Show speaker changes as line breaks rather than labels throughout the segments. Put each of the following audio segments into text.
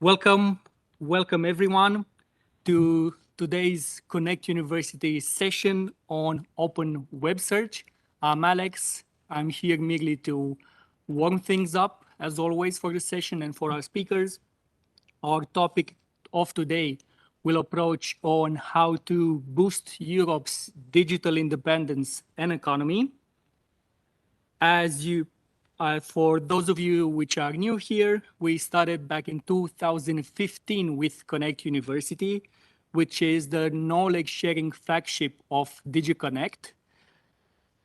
Welcome, welcome everyone to today's Connect University session on Open Web Search. I'm Alex. I'm here merely to warm things up, as always, for the session and for our speakers. Our topic of today will approach on how to boost Europe's digital independence and economy. For those of you which are new here, we started back in 2015 with Connect University, which is the knowledge sharing flagship of DigiConnect,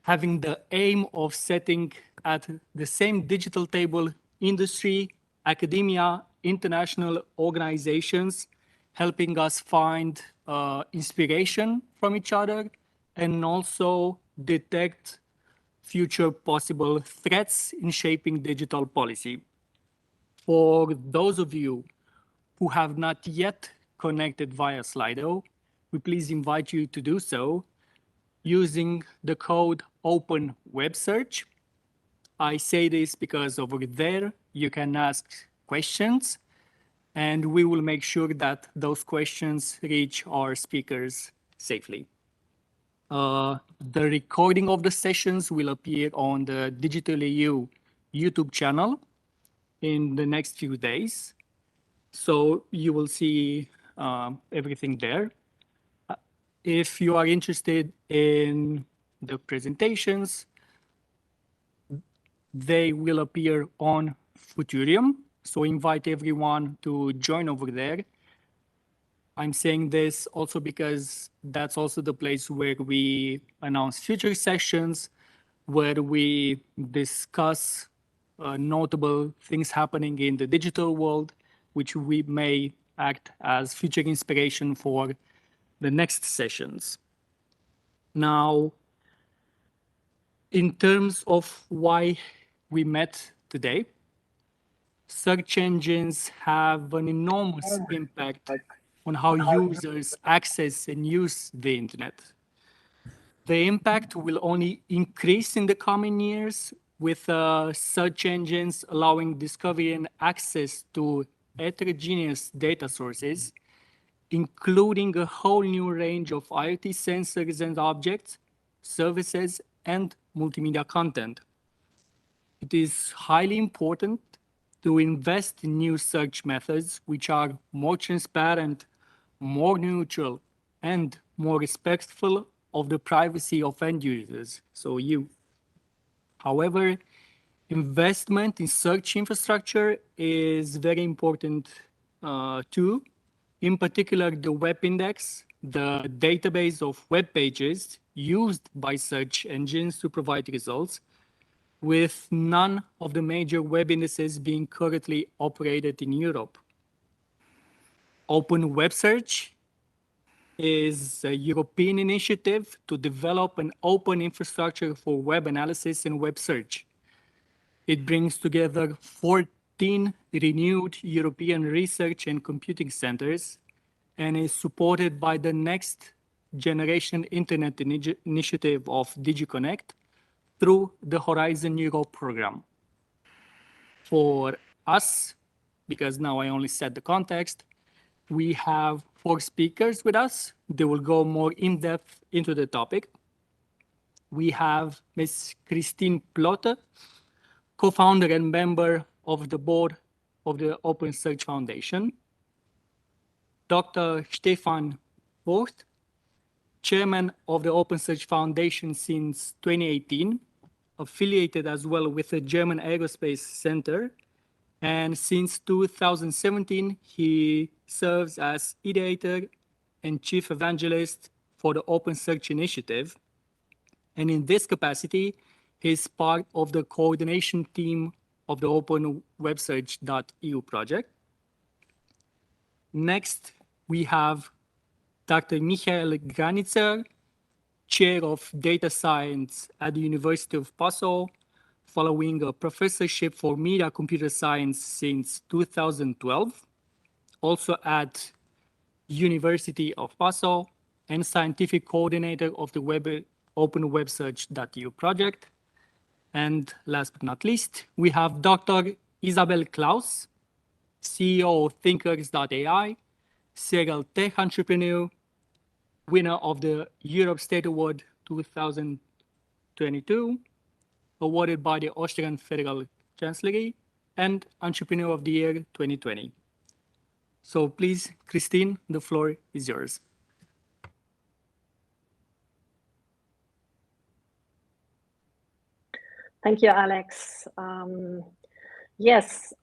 having the aim of setting at the same digital table industry, academia, international organizations, helping us find inspiration from each other and also detect future possible threats in shaping digital policy. For those of you who have not yet connected via Slido, we please invite you to do so using the code OpenWebSearch. I say this because over there you can ask questions and we will make sure that those questions reach our speakers safely. The recording of the sessions will appear on the Digital.eu YouTube channel in the next few days. So you will see everything there. If you are interested in the presentations, they will appear on Futurium. So invite everyone to join over there. I'm saying this also because that's also the place where we announce future sessions, where we discuss notable things happening in the digital world, which we may act as future inspiration for the next sessions. Now, in terms of why we met today, search engines have an enormous impact on how users access and use the internet. The impact will only increase in the coming years with search engines allowing discovery and access to heterogeneous data sources, including a whole new range of IoT sensors and objects, services, and multimedia content. It is highly important to invest in new search methods which are more transparent, more neutral, and more respectful of the privacy of end users, so you. However, investment in search infrastructure is very important too. In particular, the web index, the database of web pages used by search engines to provide results, with none of the major web indices being currently operated in Europe. Open Web Search is a European initiative to develop an open infrastructure for web analysis and web search. It brings together 14 renewed European research and computing centers and is supported by the Next Generation Internet Initiative of DigiConnect through the Horizon Europe program. For us, because now I only set the context, we have 4 speakers with us. They will go more in depth into the topic. We have Ms. Christine Plotte, co-founder and member of the board of the Open Search Foundation. Dr. Stefan Vogt, chairman of the Open Search Foundation since 2018, affiliated as well with the German Aerospace Center. And since 2017, he serves as ideator and chief evangelist for the Open Search Initiative. And in this capacity, he is part of the coordination team of the OpenWebSearch.eu project. Next, we have Dr. Michael Granitzer, chair of data science at the University of Passau, following a professorship for media computer science since 2012, also at University of Passau, and scientific coordinator of the OpenWebSearch.eu project. And last but not least, we have Dr. Isabel Klaus, CEO of Thinkers.ai, serial tech entrepreneur, winner of the Europe State Award 2022, awarded by the Austrian Federal Chancellery, and Entrepreneur of the Year 2020. So please, Christine, the floor is yours.
Thank you, Alex. Yes,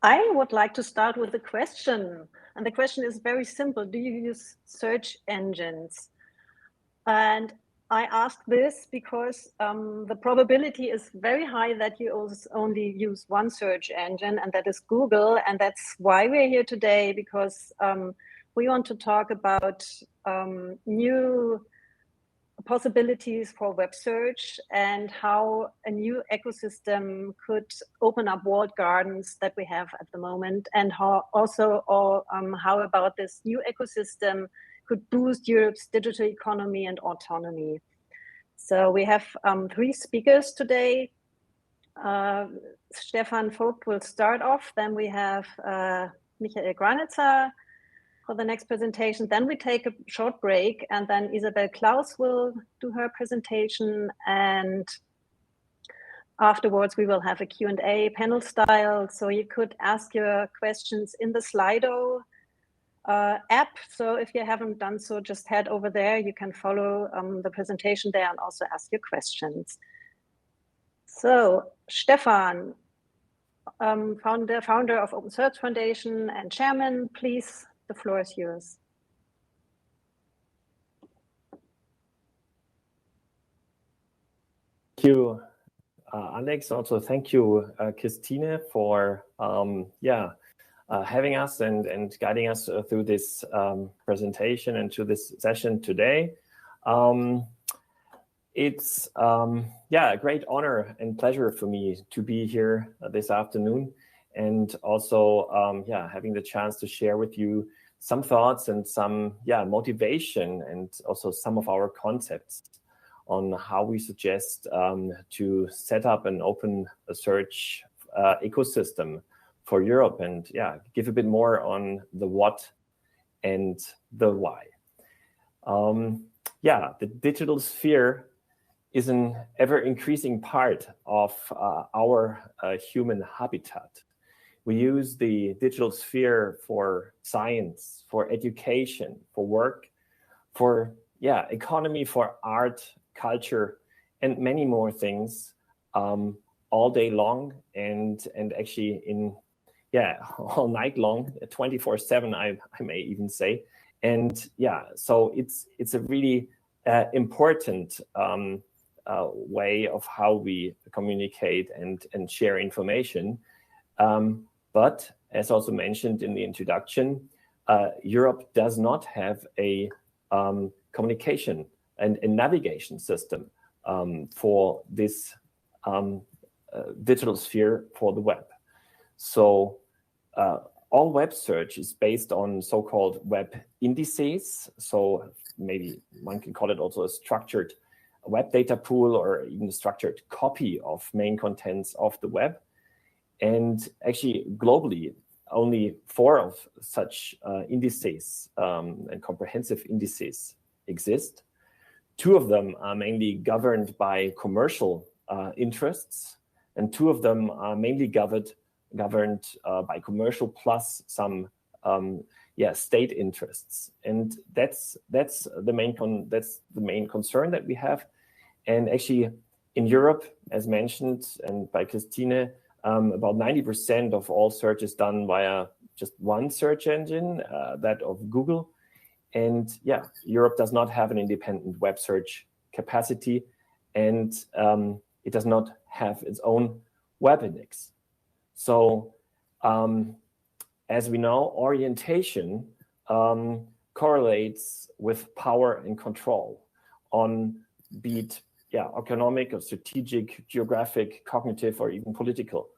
I would like to start with a question. And the question is very simple. Do you use search engines? And I ask this because the probability is very high that you only use one search engine, and that is Google. And that's why we're here today, because we want to talk about new possibilities for web search and how a new ecosystem could open up walled gardens that we have at the moment, and how about this new ecosystem could boost Europe's digital economy and autonomy. So we have 3 speakers today. Stefan Vogt will start off, then we have Michael Granitzer for the next presentation. Then we take a short break, and then Isabel Klaus will do her presentation. And afterwards, we will have a Q&A panel style. So you could ask your questions in the Slido app. So if you haven't done so, just head over there. You can follow the presentation there and also ask your questions. So Stefan, founder of OpenSearch Foundation and chairman, please. The floor is yours.
Thank you, Alex. Also, thank you, Christine, for having us and guiding us through this presentation and to this session today. It's a great honor and pleasure for me to be here this afternoon, and also having the chance to share with you some thoughts and some motivation, and also some of our concepts on how we suggest to set up an open search ecosystem for Europe, and give a bit more on the what and the why. The digital sphere is an ever-increasing part of our human habitat. We use the digital sphere for science, for education, for work, for economy, for art, culture, and many more things all day long, and actually in all night long, 24/7, I may even say. And so it's a really important way of how we communicate and share information. But as also mentioned in the introduction, Europe does not have a communication and a navigation system for this digital sphere for the web. So all web search is based on so-called web indices. So maybe one can call it also a structured web data pool, or even a structured copy of main contents of the web. And actually, globally, only 4 of such indices and comprehensive indices exist. 2 of them are mainly governed by commercial interests, and 2 of them are mainly governed by commercial plus some state interests. And that's the main concern that we have. And actually, in Europe, as mentioned and by Christine, about 90% of all search is done via just one search engine, that of Google. And Europe does not have an independent web search capacity, and it does not have its own web index. So as we know, orientation correlates with power and control on be it economic or strategic, geographic, cognitive, or even political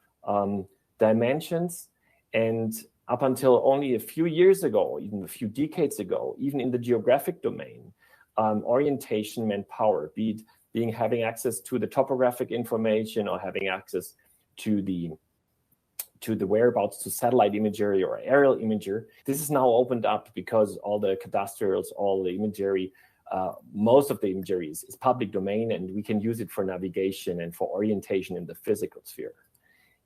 dimensions. And up until only a few years ago, even a few decades ago, even in the geographic domain, orientation meant power, be it having access to the topographic information or having access to the to the whereabouts to satellite imagery or aerial imagery. This is now opened up because all the cadastrals, all the imagery, most of the imagery is public domain, and we can use it for navigation and for orientation in the physical sphere.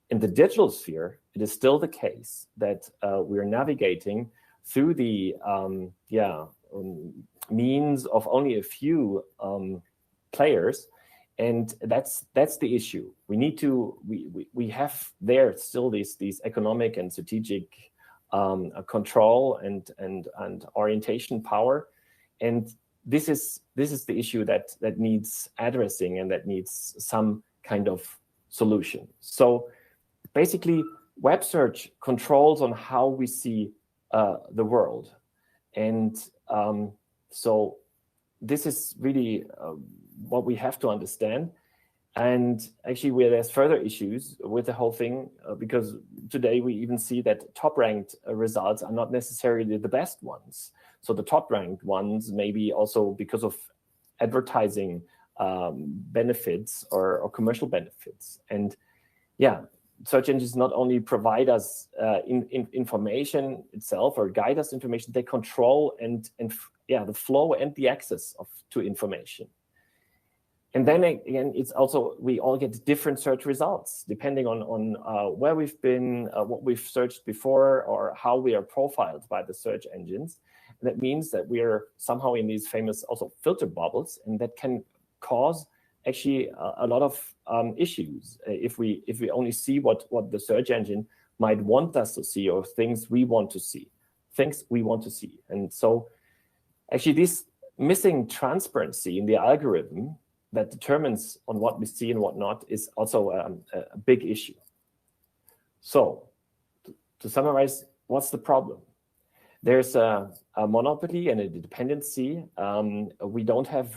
In the digital sphere, it is still the case that we're navigating through the means of only a few players, and that's the issue. We need to we have there still these economic and strategic control and orientation power, and this is the issue that needs addressing and that needs some kind of solution. So basically, web search controls on how we see the world, and so this is really what we have to understand. And actually, there's further issues with the whole thing because today we even see that top-ranked results are not necessarily the best ones. So the top-ranked ones, maybe also because of advertising benefits or commercial benefits. And yeah, search engines not only provide us information itself or guide us information, they control and the flow and the access to information. And then again, it's also, we all get different search results depending on where we've been, what we've searched before, or how we are profiled by the search engines. And that means that we are somehow in these famous also filter bubbles, and that can cause actually a lot of issues if we only see what the search engine might want us to see, or things we want to see. And so actually this missing transparency in the algorithm that determines on what we see and what not is also a big issue. So to summarize, what's the problem? There's a monopoly and a dependency. We don't have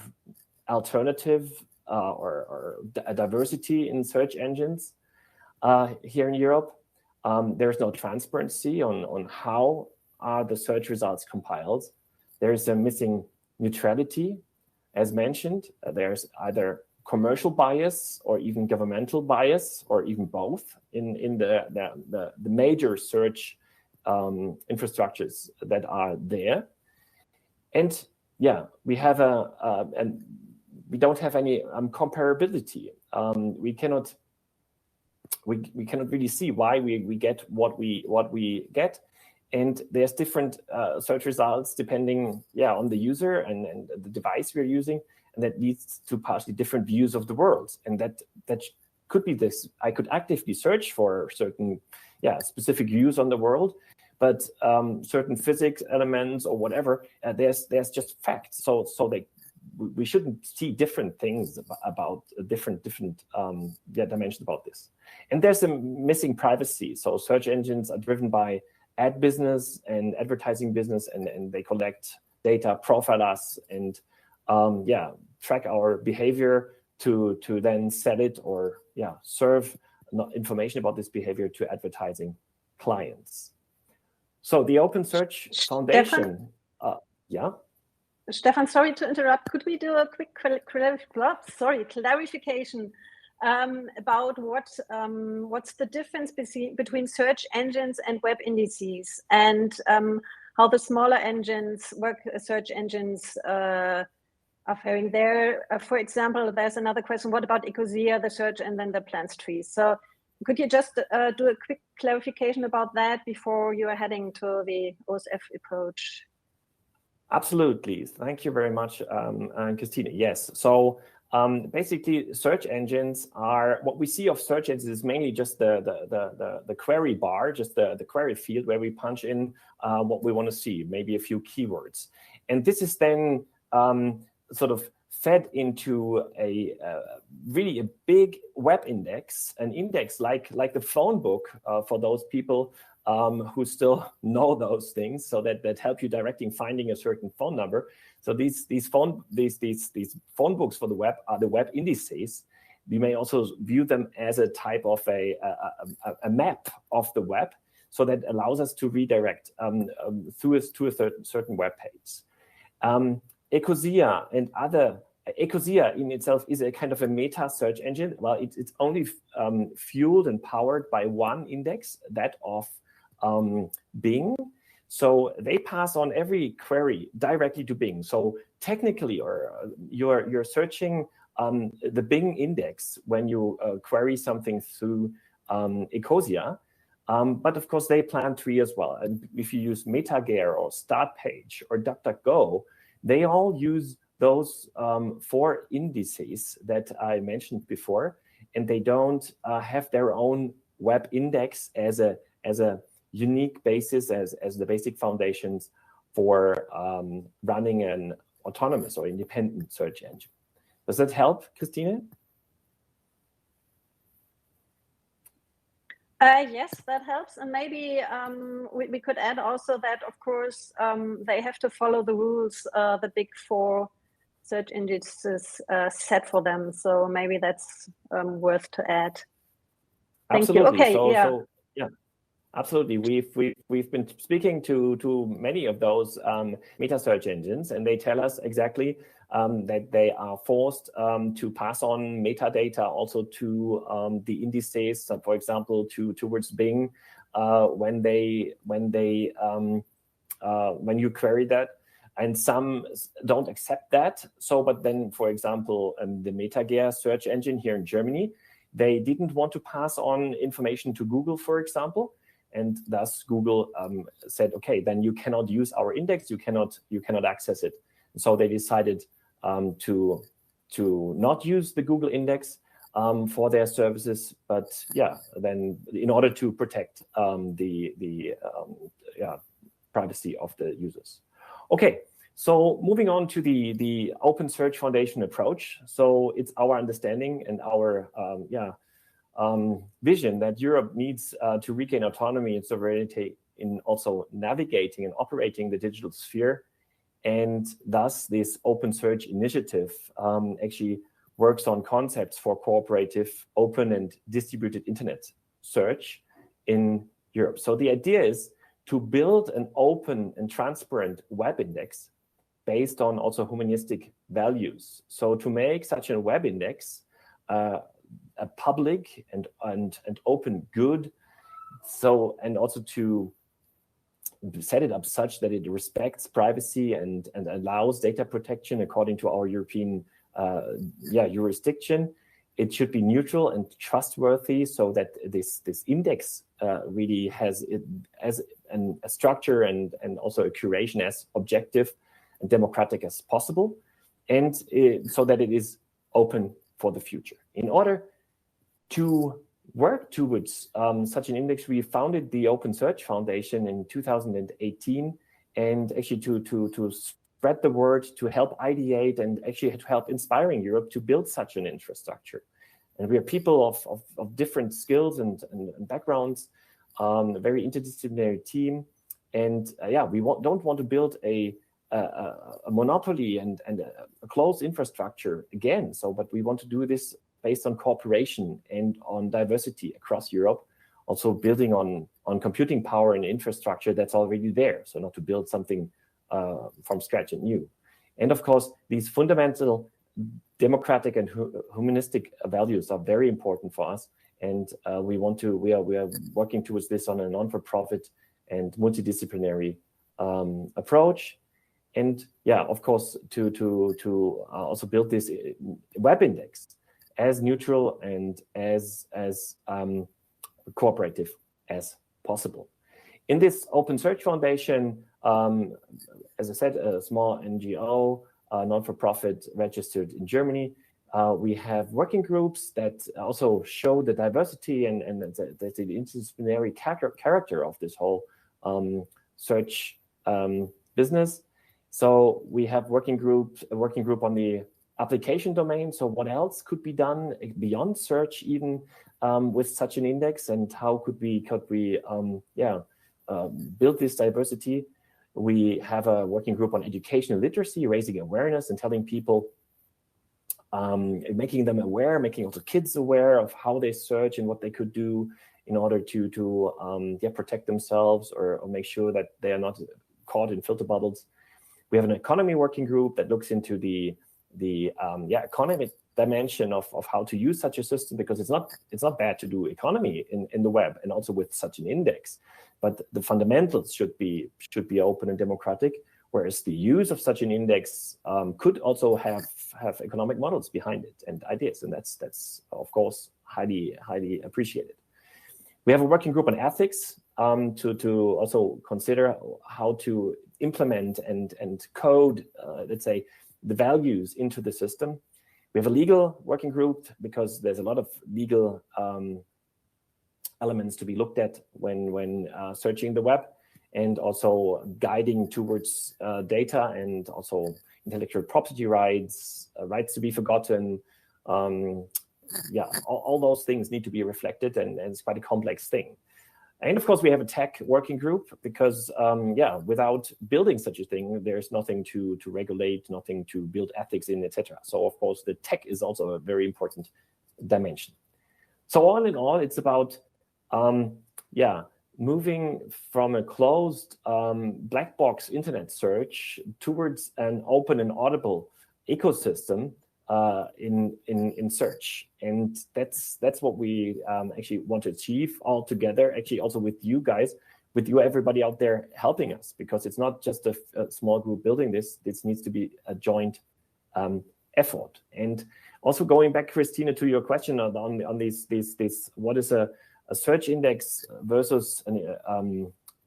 alternative or a diversity in search engines here in Europe. There's no transparency on how are the search results compiled. There's a missing neutrality. As mentioned, there's either commercial bias or even governmental bias, or even both in the major search infrastructures that are there. And yeah, we have and we don't have any comparability. We cannot really see why we get what we get. And there's different search results depending, on the user and the device we're using, and that leads to partially different views of the world. And that could be this. I could actively search for certain, specific views on the world, but certain physics elements or whatever, there's just facts. So we shouldn't see different things about different dimensions about this. And there's a missing privacy. So search engines are driven by ad business and advertising business, and they collect data, profile us, and track our behavior to then sell it or serve information about this behavior to advertising clients. So the Open Search Foundation,
Stefan, sorry to interrupt. Could we do a quick clarification about what's the difference between search engines and web indices, and how the smaller engines, search engines, are faring there? For example, there's another question: what about Ecosia, the search, and then the plants tree? So could you just do a quick clarification about that before you are heading to the OSF approach?
Absolutely. Thank you very much, Christine. Yes. So basically, search engines are, what we see of search engines is mainly just the query bar, just the query field where we punch in what we want to see, maybe a few keywords. And this is then sort of fed into a really a big web index, an index like the phone book for those people who still know those things, so that help you directing finding a certain phone number. So these phone books for the web are the web indices. You may also view them as a type of a map of the web, so that allows us to redirect to a certain web page. Ecosia and other Ecosia in itself is a kind of a meta search engine. Well, it's only fueled and powered by one index, that of Bing. So they pass on every query directly to Bing. So technically, or you're searching the Bing index when you query something through Ecosia. But of course, they plan tree as well. And if you use MetaGear or Startpage or DuckDuckGo, they all use those 4 indices that I mentioned before, and they don't have their own web index as a unique basis, as the basic foundations for running an autonomous or independent search engine. Does that help, Christine?
Yes, that helps. And maybe we could add also that, of course, they have to follow the rules the big 4 search engines set for them. So maybe that's worth to add. Thank
Absolutely.
you. Okay,
So yeah, absolutely. We've been speaking to many of those meta search engines, and they tell us exactly that they are forced to pass on metadata also to the indices, for example, towards Bing when you query that. And some don't accept that. So, but then, for example, the MetaGear search engine here in Germany, they didn't want to pass on information to Google, for example, and thus Google said, okay, then you cannot use our index, you cannot access it. So they decided to not use the Google index for their services, but yeah, then in order to protect the privacy of the users. Okay, so moving on to the Open Search Foundation approach. So it's our understanding and our vision that Europe needs to regain autonomy and sovereignty in also navigating and operating the digital sphere. And thus, this Open Search initiative actually works on concepts for cooperative, open, and distributed internet search in Europe. So the idea is to build an open and transparent web index based on also humanistic values. So to make such a web index a public and open good, so and also to set it up such that it respects privacy and allows data protection according to our European jurisdiction. It should be neutral and trustworthy, so that this index really has it as a structure and also a curation as objective and democratic as possible, and so that it is open for the future. In order to work towards such an index, we founded the Open Search Foundation in 2018, and actually to spread the word, to help ideate, and actually to help inspiring Europe to build such an infrastructure. And we are people of different skills and backgrounds, a very interdisciplinary team, and we don't want to build a monopoly and a closed infrastructure again. But we want to do this based on cooperation and on diversity across Europe, also building on computing power and infrastructure that's already there. So not to build something from scratch and new. And of course, these fundamental democratic and humanistic values are very important for us. And we are working towards this on a non-for-profit and multidisciplinary approach. And of course, to also build this web index as neutral and as cooperative as possible. In this Open Search Foundation, as I said, a small NGO, non-for-profit registered in Germany, we have working groups that also show the diversity and the interdisciplinary character of this whole search business. So we have a working group on the application domain. So what else could be done beyond search, even with such an index, and how could we build this diversity? We have a working group on education and literacy, raising awareness and telling people, making them aware, making also kids aware of how they search and what they could do in order to protect themselves or make sure that they are not caught in filter bubbles. We have an economy working group that looks into the economic dimension of how to use such a system, because it's not bad to do economy in the web and also with such an index, but the fundamentals should be open and democratic, whereas the use of such an index could also have economic models behind it and ideas, and that's of course highly appreciated. We have a working group on ethics to also consider how to implement and code, let's say, the values into the system. We have a legal working group because there's a lot of legal elements to be looked at when searching the web, and also guiding towards data and also intellectual property rights, rights to be forgotten. All those things need to be reflected, and it's quite a complex thing. And of course, we have a tech working group because, without building such a thing, there's nothing to regulate, nothing to build ethics in, etc. So, of course, the tech is also a very important dimension. So all in all, it's about, moving from a closed black box internet search towards an open and audible ecosystem in search, and that's what we actually want to achieve all together. Actually, also with you guys, with you, everybody out there helping us, because it's not just a small group building this. This needs to be a joint effort. And also going back, Christina, to your question on these what is a search index versus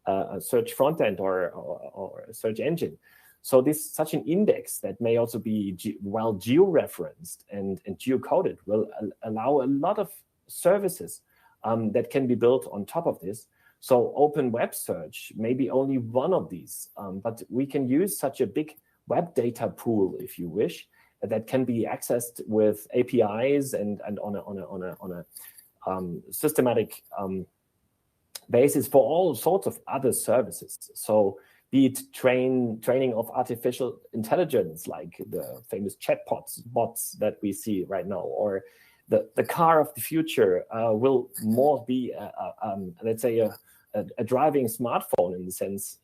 a search front end or a search engine. So such an index that may also be geo-referenced and geocoded will allow a lot of services that can be built on top of this. So OpenWebSearch may be only one of these, but we can use such a big web data pool, if you wish, that can be accessed with APIs and on a systematic basis for all sorts of other services. So be it training of artificial intelligence, like the famous bots that we see right now, or the car of the future will more be, let's say, a driving smartphone in the sense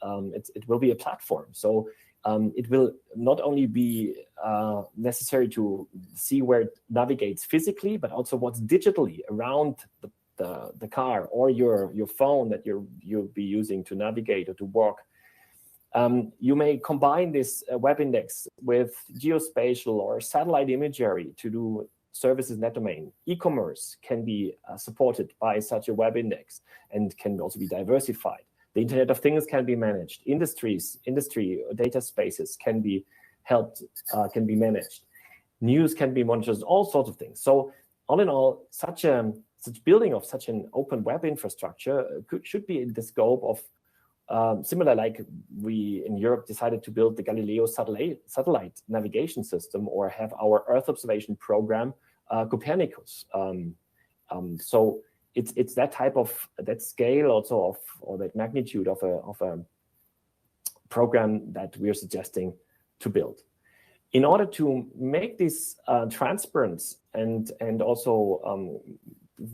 it will be a platform. So it will not only be necessary to see where it navigates physically, but also what's digitally around the car or your phone that you'll be using to navigate or to walk. You may combine this web index with geospatial or satellite imagery to do services in that domain. E-commerce can be supported by such a web index and can also be diversified. The Internet of Things can be managed. Industry data spaces can be helped, can be managed. News can be monitored, all sorts of things. So all in all, such building of such an open web infrastructure should be in the scope of similar, like we in Europe decided to build the Galileo satellite navigation system, or have our Earth observation program, Copernicus. So it's that type of, that scale also of, or that magnitude of a program that we are suggesting to build. In order to make this transparent and also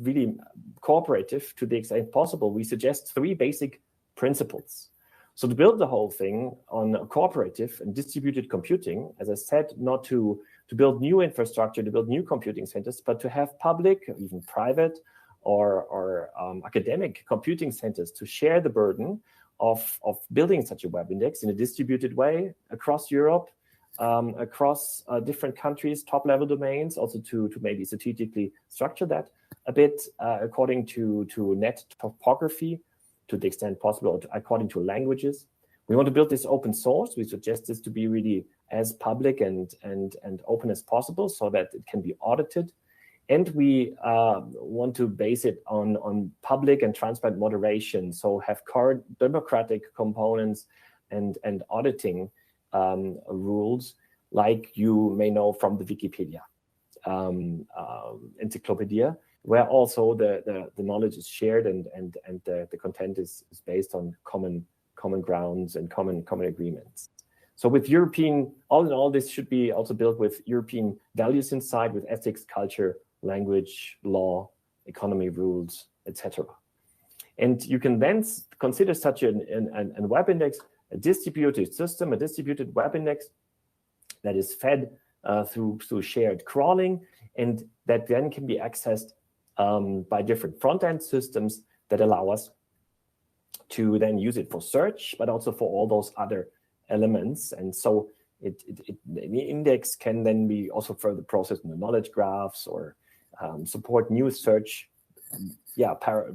really cooperative to the extent possible, we suggest 3 basic principles. So to build the whole thing on cooperative and distributed computing, as I said, not to build new infrastructure, to build new computing centers, but to have public, even private, or academic computing centers to share the burden of building such a web index in a distributed way across Europe, across different countries, top-level domains, also to maybe strategically structure that a bit according to net topography, to the extent possible, according to languages. We want to build this open source. We suggest this to be really as public and open as possible so that it can be audited. And we want to base it on public and transparent moderation, so have core democratic components and auditing rules, like you may know from the Wikipedia encyclopedia, where also the knowledge is shared and the content is based on common grounds and common agreements. So with European, all in all, this should be also built with European values inside, with ethics, culture, language, law, economy rules, etc. And you can then consider such a web index a distributed system, a distributed web index that is fed through shared crawling, and that then can be accessed by different front-end systems that allow us to then use it for search, but also for all those other elements. And so the index can then be also further processed in the knowledge graphs, or support new search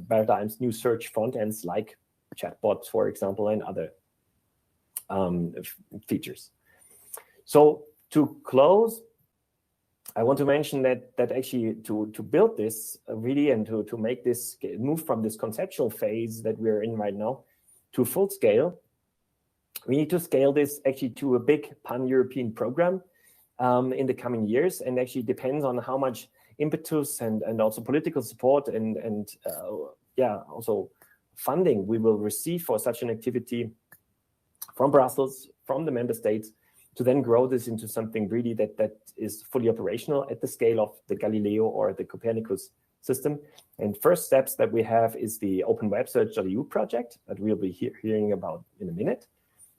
paradigms, new search front ends like chatbots, for example, and other features. So to close, I want to mention that actually to build this really, and to make this move from this conceptual phase that we're in right now to full scale, we need to scale this actually to a big pan-European program in the coming years, and actually depends on how much impetus and also political support and also funding we will receive for such an activity from Brussels, from the member states, to then grow this into something really that is fully operational at the scale of the Galileo or the Copernicus system. And first steps that we have is the OpenWebSearch.eu project that we'll be hearing about in a minute.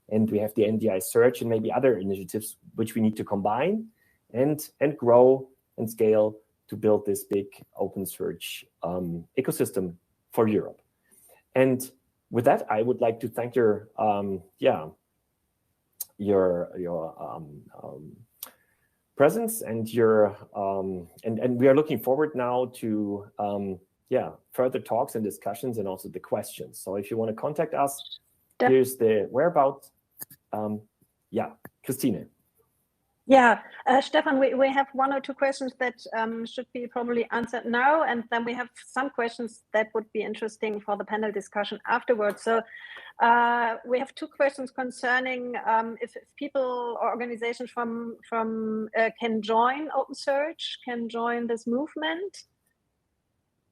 And we have the NDI search and maybe other initiatives which we need to combine and grow and scale to build this big open search ecosystem for Europe. And with that, I would like to thank your presence and your and we are looking forward now to further talks and discussions, and also the questions. So if you want to contact us, here's the whereabouts. Christine.
Yeah, Stefan, we have one or two questions that should be probably answered now, and then we have some questions that would be interesting for the panel discussion afterwards. So we have two questions concerning if people or organizations from can join OpenSearch, can join this movement,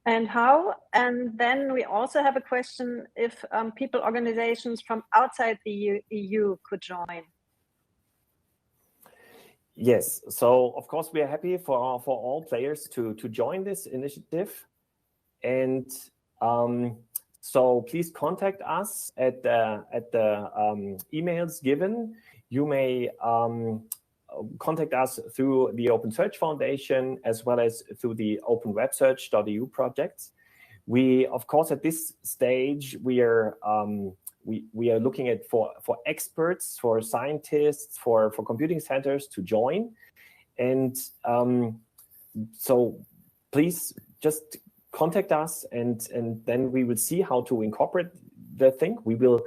and how. And then we also have a question if people, organizations from outside the EU could join.
Yes, so of course we are happy for all players to join this initiative, and so please contact us at the emails given. You may contact us through the OpenSearch Foundation as well as through the OpenWebSearch.eu projects. We, of course, at this stage we are looking at for experts, for scientists, for computing centers to join, and so please just contact us, and then we will see how to incorporate the thing. We will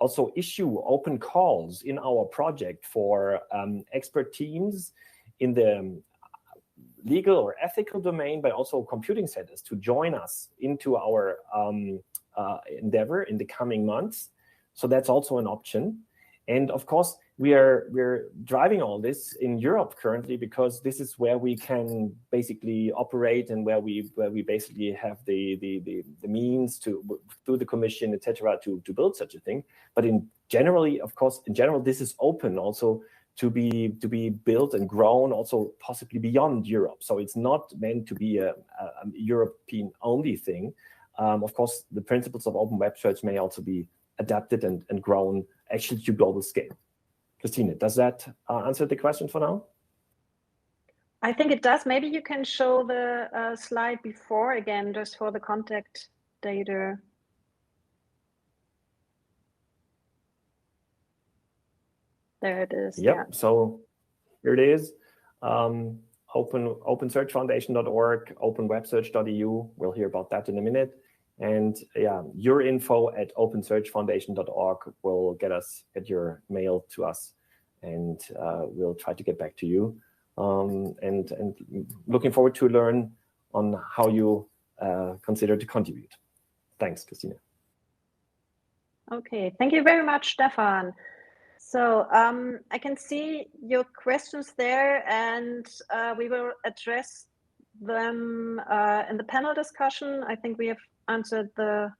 also issue open calls in our project for expert teams in the legal or ethical domain, but also computing centers to join us into our endeavor in the coming months. So that's also an option. And of course, we're driving all this in Europe currently, because this is where we can basically operate, and where we basically have the means to, through the Commission, etc., to build such a thing. But in general, this is open also to be built and grown also possibly beyond Europe. So it's not meant to be a European only thing. Of course, the principles of open web search may also be adapted and grown actually to global scale. Christine, does that answer the question for now?
I think it does. Maybe you can show the slide before again, just for the contact data. There it is.
Yep.
Yeah.
So here it is. OpenSearchFoundation.org, OpenWebSearch.eu. We'll hear about that in a minute. And yeah, your info at OpenSearchFoundation.org will get your mail to us, and we'll try to get back to you. And looking forward to learn on how you consider to contribute. Thanks, Christina.
Okay, thank you very much, Stefan. So I can see your questions there, and we will address them in the panel discussion. I think we have answered the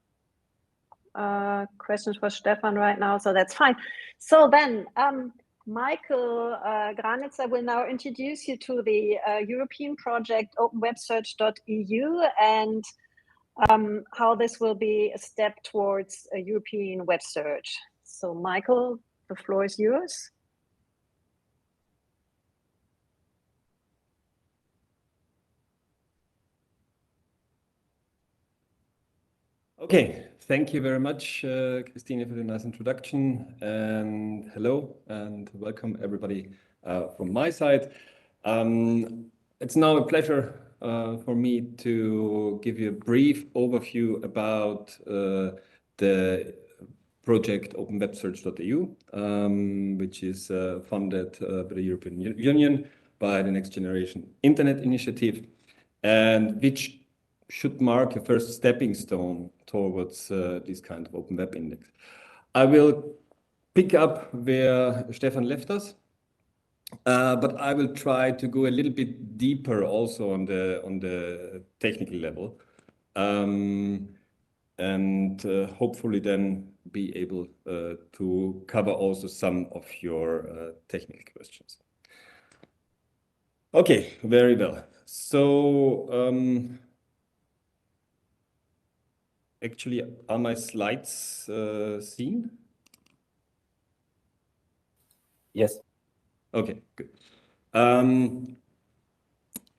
questions for Stefan right now, so that's fine. So then, Michael Granitzer will now introduce you to the European project OpenWebSearch.eu, and how this will be a step towards a European web search. So Michael, the floor is yours.
Okay, thank you very much, Christine, for the nice introduction. And hello and welcome everybody from my side. It's now a pleasure for me to give you a brief overview about the project OpenWebSearch.eu, which is funded by the European Union by the Next Generation Internet Initiative, and which should mark a first stepping stone towards this kind of open web index. I will pick up where Stefan left us, but I will try to go a little bit deeper also on the technical level, and hopefully then be able to cover also some of your technical questions. Okay, very well. So actually, are my slides seen?
Yes.
Okay, good.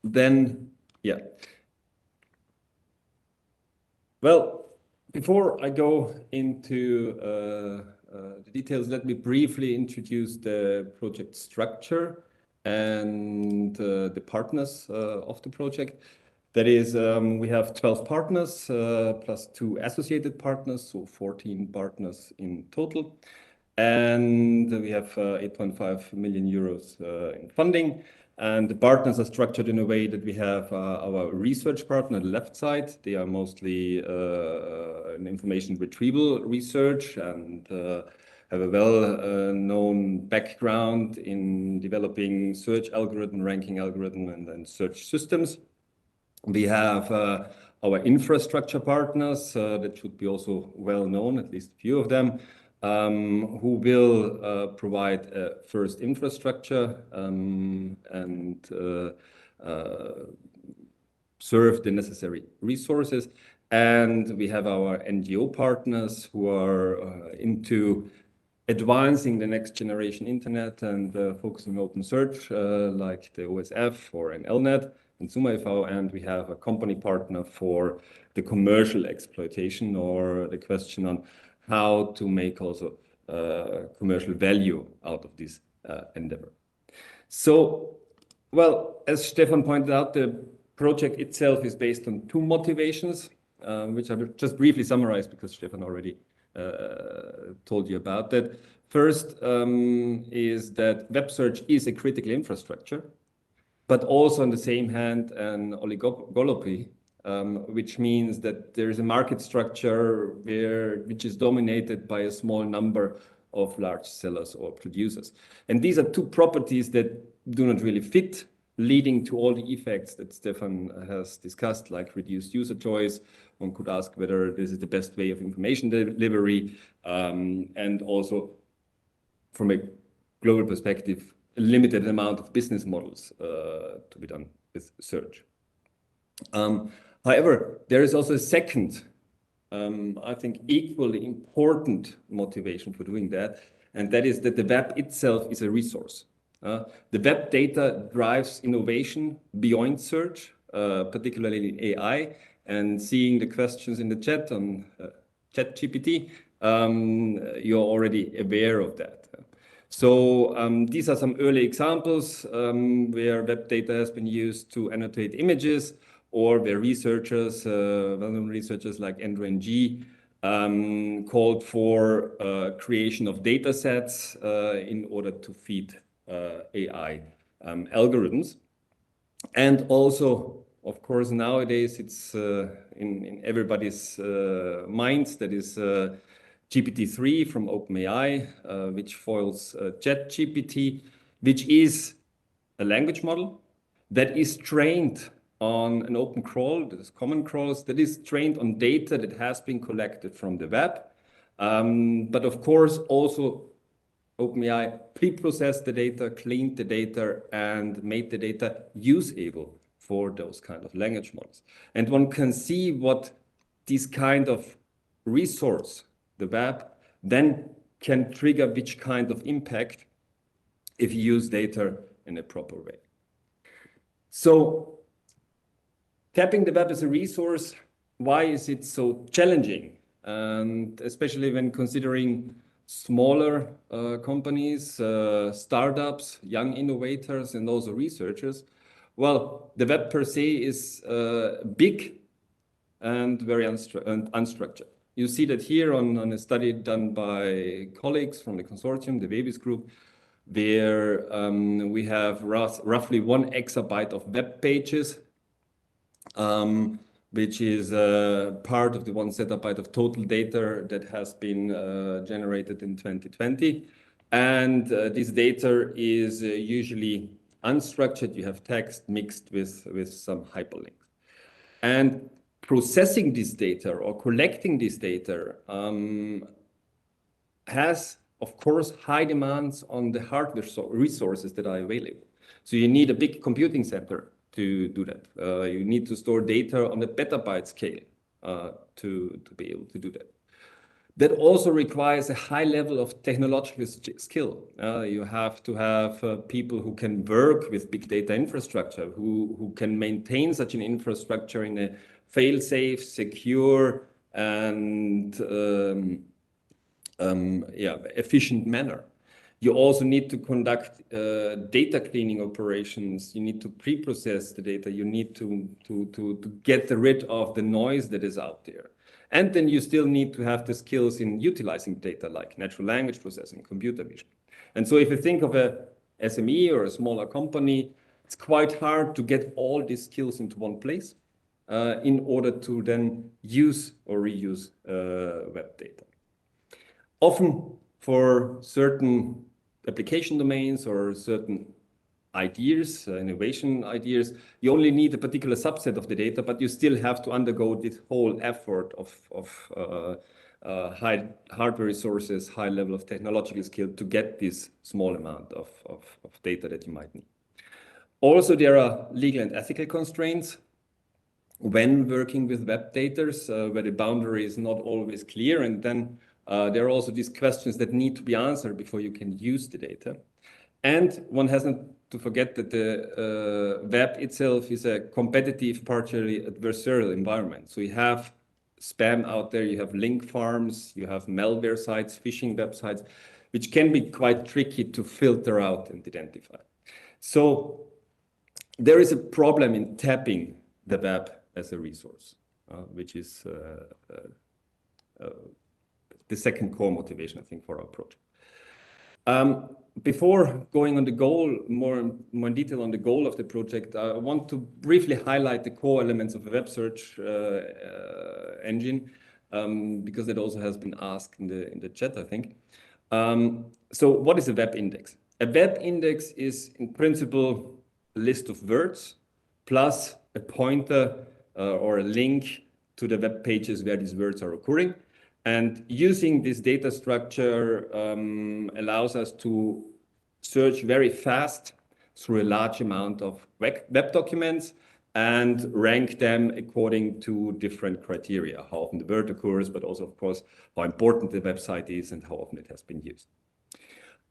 Then, yeah. Well, before I go into the details, let me briefly introduce the project structure and the partners of the project. That is, we have 12 partners plus 2 associated partners, so 14 partners in total. And we have 8.5 million euros in funding. And the partners are structured in a way that we have our research partner on the left side. They are mostly in information retrieval research and have a well-known background in developing search algorithm, ranking algorithm, and search systems. We have our infrastructure partners that should be also well known, at least a few of them, who will provide first infrastructure and serve the necessary resources. And we have our NGO partners who are into advancing the next generation internet and focusing on open search, like the OSF or NLnet and SummaEV, and we have a company partner for the commercial exploitation or the question on how to make also commercial value out of this endeavor. So, well, as Stefan pointed out, the project itself is based on 2 motivations, which I will just briefly summarize because Stefan already told you about that. First is that web search is a critical infrastructure, but also on the same hand an oligopoly, which means that there is a market structure which is dominated by a small number of large sellers or producers. And these are 2 properties that do not really fit, leading to all the effects that Stefan has discussed, like reduced user choice. One could ask whether this is the best way of information delivery, and also from a global perspective, a limited amount of business models to be done with search. However, there is also a second, I think, equally important motivation for doing that, and that is that the web itself is a resource. The web data drives innovation beyond search, particularly in AI, and seeing the questions in the chat on ChatGPT, you're already aware of that. So these are some early examples where web data has been used to annotate images, or where researchers, well-known researchers like Andrew Ng, called for creation of data sets in order to feed AI algorithms. And also, of course, nowadays it's in everybody's minds, that is GPT-3 from OpenAI, which foils ChatGPT, which is a language model that is trained on an open crawl, that is common crawls, that is trained on data that has been collected from the web. But of course, also OpenAI pre-processed the data, cleaned the data, and made the data usable for those kind of language models. And one can see what this kind of resource, the web, then can trigger which kind of impact if you use data in a proper way. So tapping the web as a resource why is it so challenging? And especially when considering smaller companies, startups, young innovators, and also researchers. Well, the web per se is big and very unstructured. You see that here on a study done by colleagues from the consortium, the Webis group, where we have roughly 1 exabyte of web pages, which is part of the 1 zettabyte of total data that has been generated in 2020. And this data is usually unstructured. You have text mixed with some hyperlinks. And processing this data or collecting this data has, of course, high demands on the hardware resources that are available. So you need a big computing center to do that. You need to store data on a petabyte scale to be able to do that. That also requires a high level of technological skill. You have to have people who can work with big data infrastructure, who can maintain such an infrastructure in a fail-safe, secure, and efficient manner. You also need to conduct data cleaning operations. You need to pre-process the data. You need to get rid of the noise that is out there. And then you still need to have the skills in utilizing data like natural language processing, computer vision. And so if you think of a SME or a smaller company, it's quite hard to get all these skills into one place in order to then use or reuse web data. Often for certain application domains or certain ideas, innovation ideas, you only need a particular subset of the data, but you still have to undergo this whole effort of high hardware resources, high level of technological skill to get this small amount of data that you might need. Also, there are legal and ethical constraints when working with web data, where the boundary is not always clear, and then there are also these questions that need to be answered before you can use the data. And one hasn't to forget that the web itself is a competitive, partially adversarial environment. So you have spam out there, you have link farms, you have malware sites, phishing websites, which can be quite tricky to filter out and identify. So there is a problem in tapping the web as a resource, which is the second core motivation, I think, for our project. Before going on the goal, more in detail on the goal of the project, I want to briefly highlight the core elements of a web search engine, because it also has been asked in the chat, I think. So what is a web index? A web index is, in principle, a list of words plus a pointer or a link to the web pages where these words are occurring. And using this data structure allows us to search very fast through a large amount of web documents and rank them according to different criteria, how often the word occurs, but also, of course, how important the website is and how often it has been used.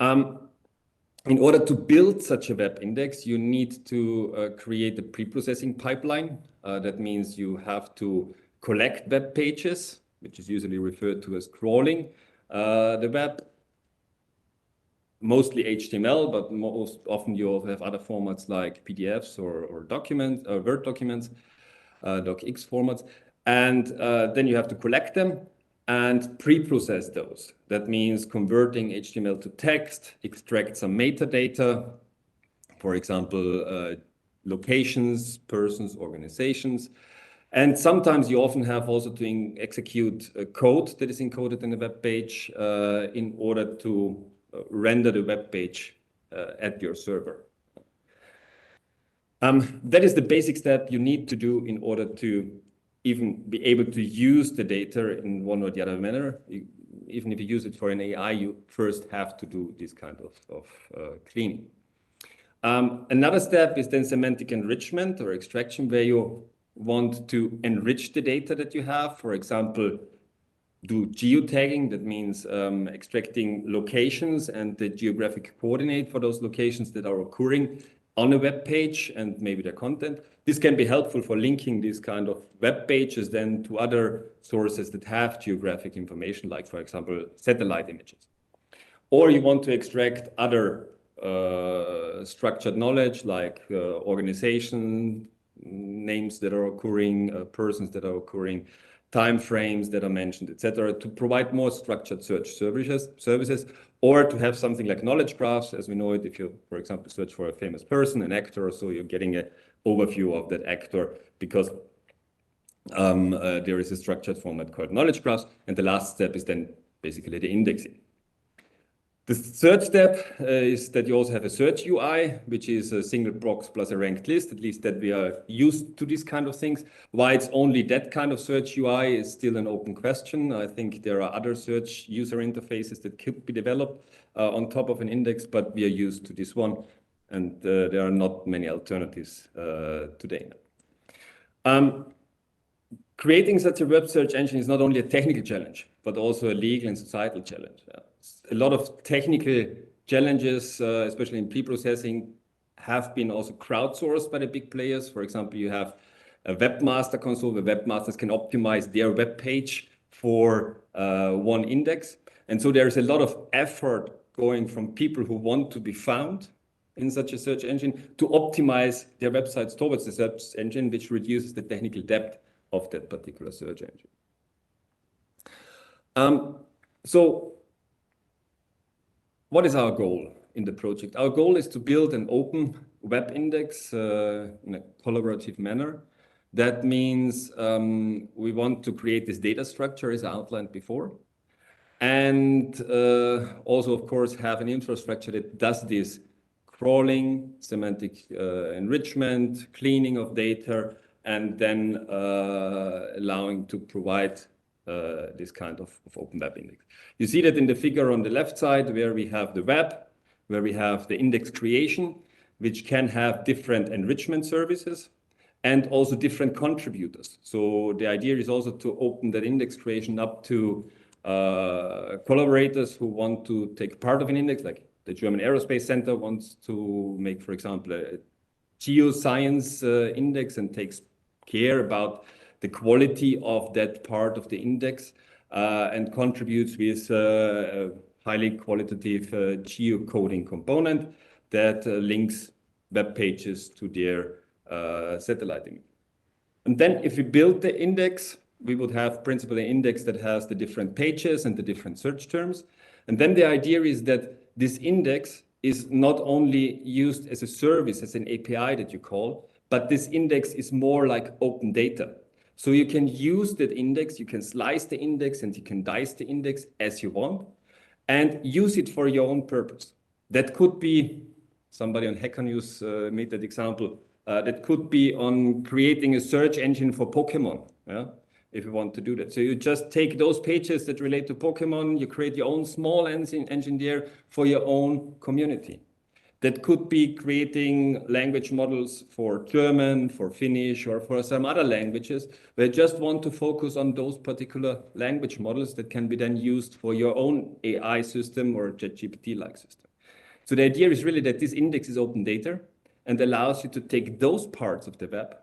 In order to build such a web index, you need to create a pre-processing pipeline. That means you have to collect web pages, which is usually referred to as crawling the web, mostly HTML, but most often you also have other formats like PDFs or documents, Word documents, docx formats. And then you have to collect them and pre-process those. That means converting HTML to text, extract some metadata, for example, locations, persons, organizations. And sometimes you often have also to execute a code that is encoded in the web page in order to render the web page at your server. That is the basic step you need to do in order to even be able to use the data in one or the other manner. Even if you use it for an AI, you first have to do this kind of cleaning. Another step is then semantic enrichment or extraction, where you want to enrich the data that you have. For example, do geotagging. That means extracting locations and the geographic coordinate for those locations that are occurring on a web page and maybe their content. This can be helpful for linking these kind of web pages then to other sources that have geographic information, like, for example, satellite images. Or you want to extract other structured knowledge, like organization names that are occurring, persons that are occurring, time frames that are mentioned, etc., to provide more structured search services, or to have something like knowledge graphs, as we know it. If you, for example, search for a famous person, an actor, so you're getting an overview of that actor because there is a structured format called knowledge graphs. And the last step is then basically the indexing. The third step is that you also have a search UI, which is a single box plus a ranked list, at least that we are used to these kind of things. Why it's only that kind of search UI is still an open question. I think there are other search user interfaces that could be developed on top of an index, but we are used to this one. And there are not many alternatives today. Creating such a web search engine is not only a technical challenge, but also a legal and societal challenge. A lot of technical challenges, especially in pre-processing, have been also crowdsourced by the big players. For example, you have a webmaster console where webmasters can optimize their web page for one index. And so there's a lot of effort going from people who want to be found in such a search engine to optimize their websites towards the search engine, which reduces the technical depth of that particular search engine. So what is our goal in the project? Our goal is to build an open web index in a collaborative manner. That means we want to create this data structure as outlined before. And also, of course, have an infrastructure that does this crawling, semantic enrichment, cleaning of data, and then allowing to provide this kind of open web index. You see that in the figure on the left side, where we have the web, where we have the index creation, which can have different enrichment services and also different contributors. So the idea is also to open that index creation up to collaborators who want to take part of an index, like the German Aerospace Center wants to make, for example, a geoscience index and takes care about the quality of that part of the index and contributes with a highly qualitative geocoding component that links web pages to their satellite image. And then if we build the index, we would have principally an index that has the different pages and the different search terms. And then the idea is that this index is not only used as a service, as an API that you call, but this index is more like open data. So you can use that index, you can slice the index and you can dice the index as you want and use it for your own purpose. That could be, somebody on Hacker News made that example, that could be on creating a search engine for Pokemon, yeah? If you want to do that. So you just take those pages that relate to Pokemon, you create your own small engine there for your own community. That could be creating language models for German, for Finnish, or for some other languages, where you just want to focus on those particular language models that can be then used for your own AI system or ChatGPT-like system. So the idea is really that this index is open data and allows you to take those parts of the web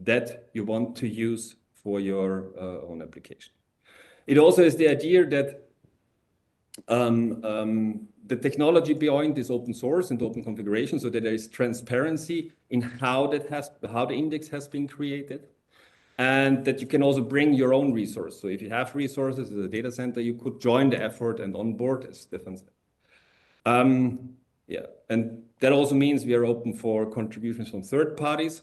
that you want to use for your own application. It also is the idea that the technology behind is open source and open configuration, so that there is transparency in how the index has been created, and that you can also bring your own resource. So if you have resources as a data center, you could join the effort and onboard, as Stefan said. Yeah, and that also means we are open for contributions from third parties,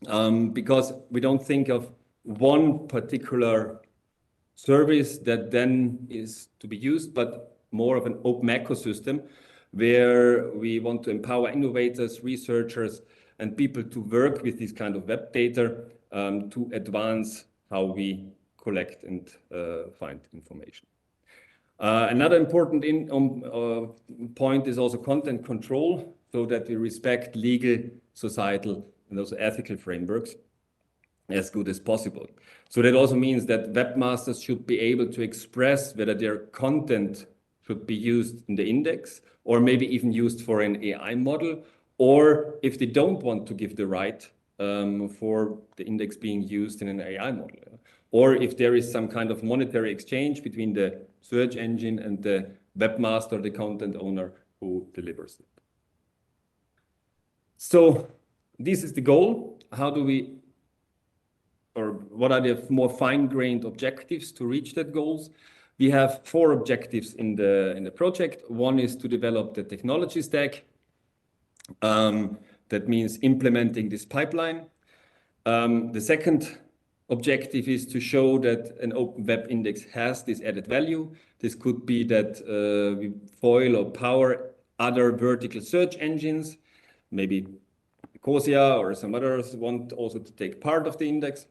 because we don't think of one particular service that then is to be used, but more of an open ecosystem where we want to empower innovators, researchers, and people to work with this kind of web data to advance how we collect and find information. Another important point is also content control, so that we respect legal, societal, and also ethical frameworks as good as possible. So that also means that webmasters should be able to express whether their content should be used in the index, or maybe even used for an AI model, or if they don't want to give the right for the index being used in an AI model, or if there is some kind of monetary exchange between the search engine and the webmaster, the content owner who delivers it. So this is the goal. How do we, or what are the more fine-grained objectives to reach that goals? We have 4 objectives in the project. One is to develop the technology stack. That means implementing this pipeline. The second objective is to show that an open web index has this added value. This could be that we foil or power other vertical search engines, maybe Ecosia or some others want also to take part of the index.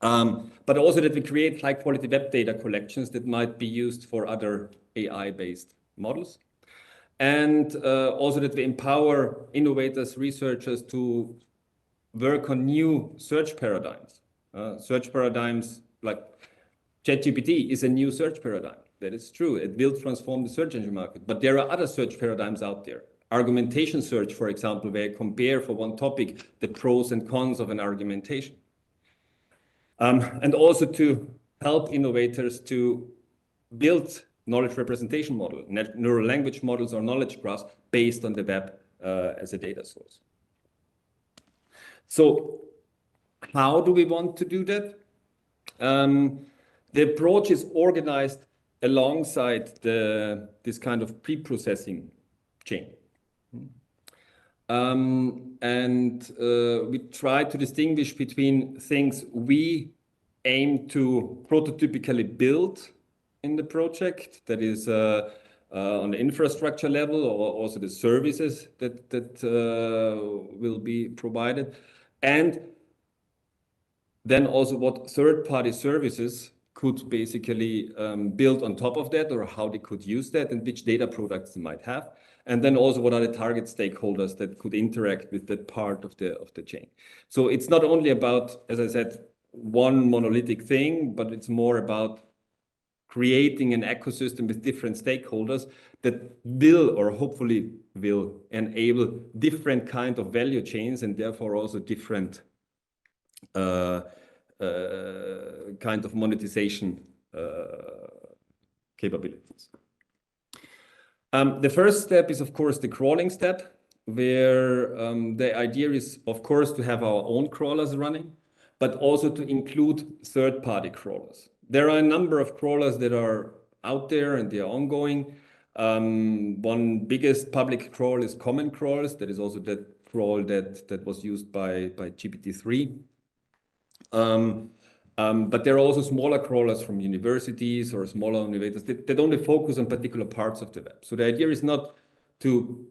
But also that we create high quality web data collections that might be used for other AI-based models. And also that we empower innovators, researchers to work on new search paradigms. Search paradigms like ChatGPT is a new search paradigm. That is true. It will transform the search engine market. But there are other search paradigms out there. Argumentation search, for example, where you compare for one topic the pros and cons of an argumentation. And also to help innovators to build knowledge representation model, neural language models or knowledge graphs based on the web as a data source. So how do we want to do that? The approach is organized alongside this kind of pre-processing chain. And we try to distinguish between things we aim to prototypically build in the project, that is on the infrastructure level, or also the services that will be provided, and then also what third-party services could basically build on top of that, or how they could use that, and which data products they might have. And then also what are the target stakeholders that could interact with that part of the chain. So it's not only about, as I said, one monolithic thing, but it's more about creating an ecosystem with different stakeholders that will, or hopefully will, enable different kind of value chains and therefore also different kind of monetization capabilities. The first step is, of course, the crawling step, where the idea is, of course, to have our own crawlers running, but also to include third-party crawlers. There are a number of crawlers that are out there and they are ongoing. One biggest public crawl is Common Crawls. That is also that crawl that was used by GPT-3. But there are also smaller crawlers from universities or smaller innovators that only focus on particular parts of the web. So the idea is not to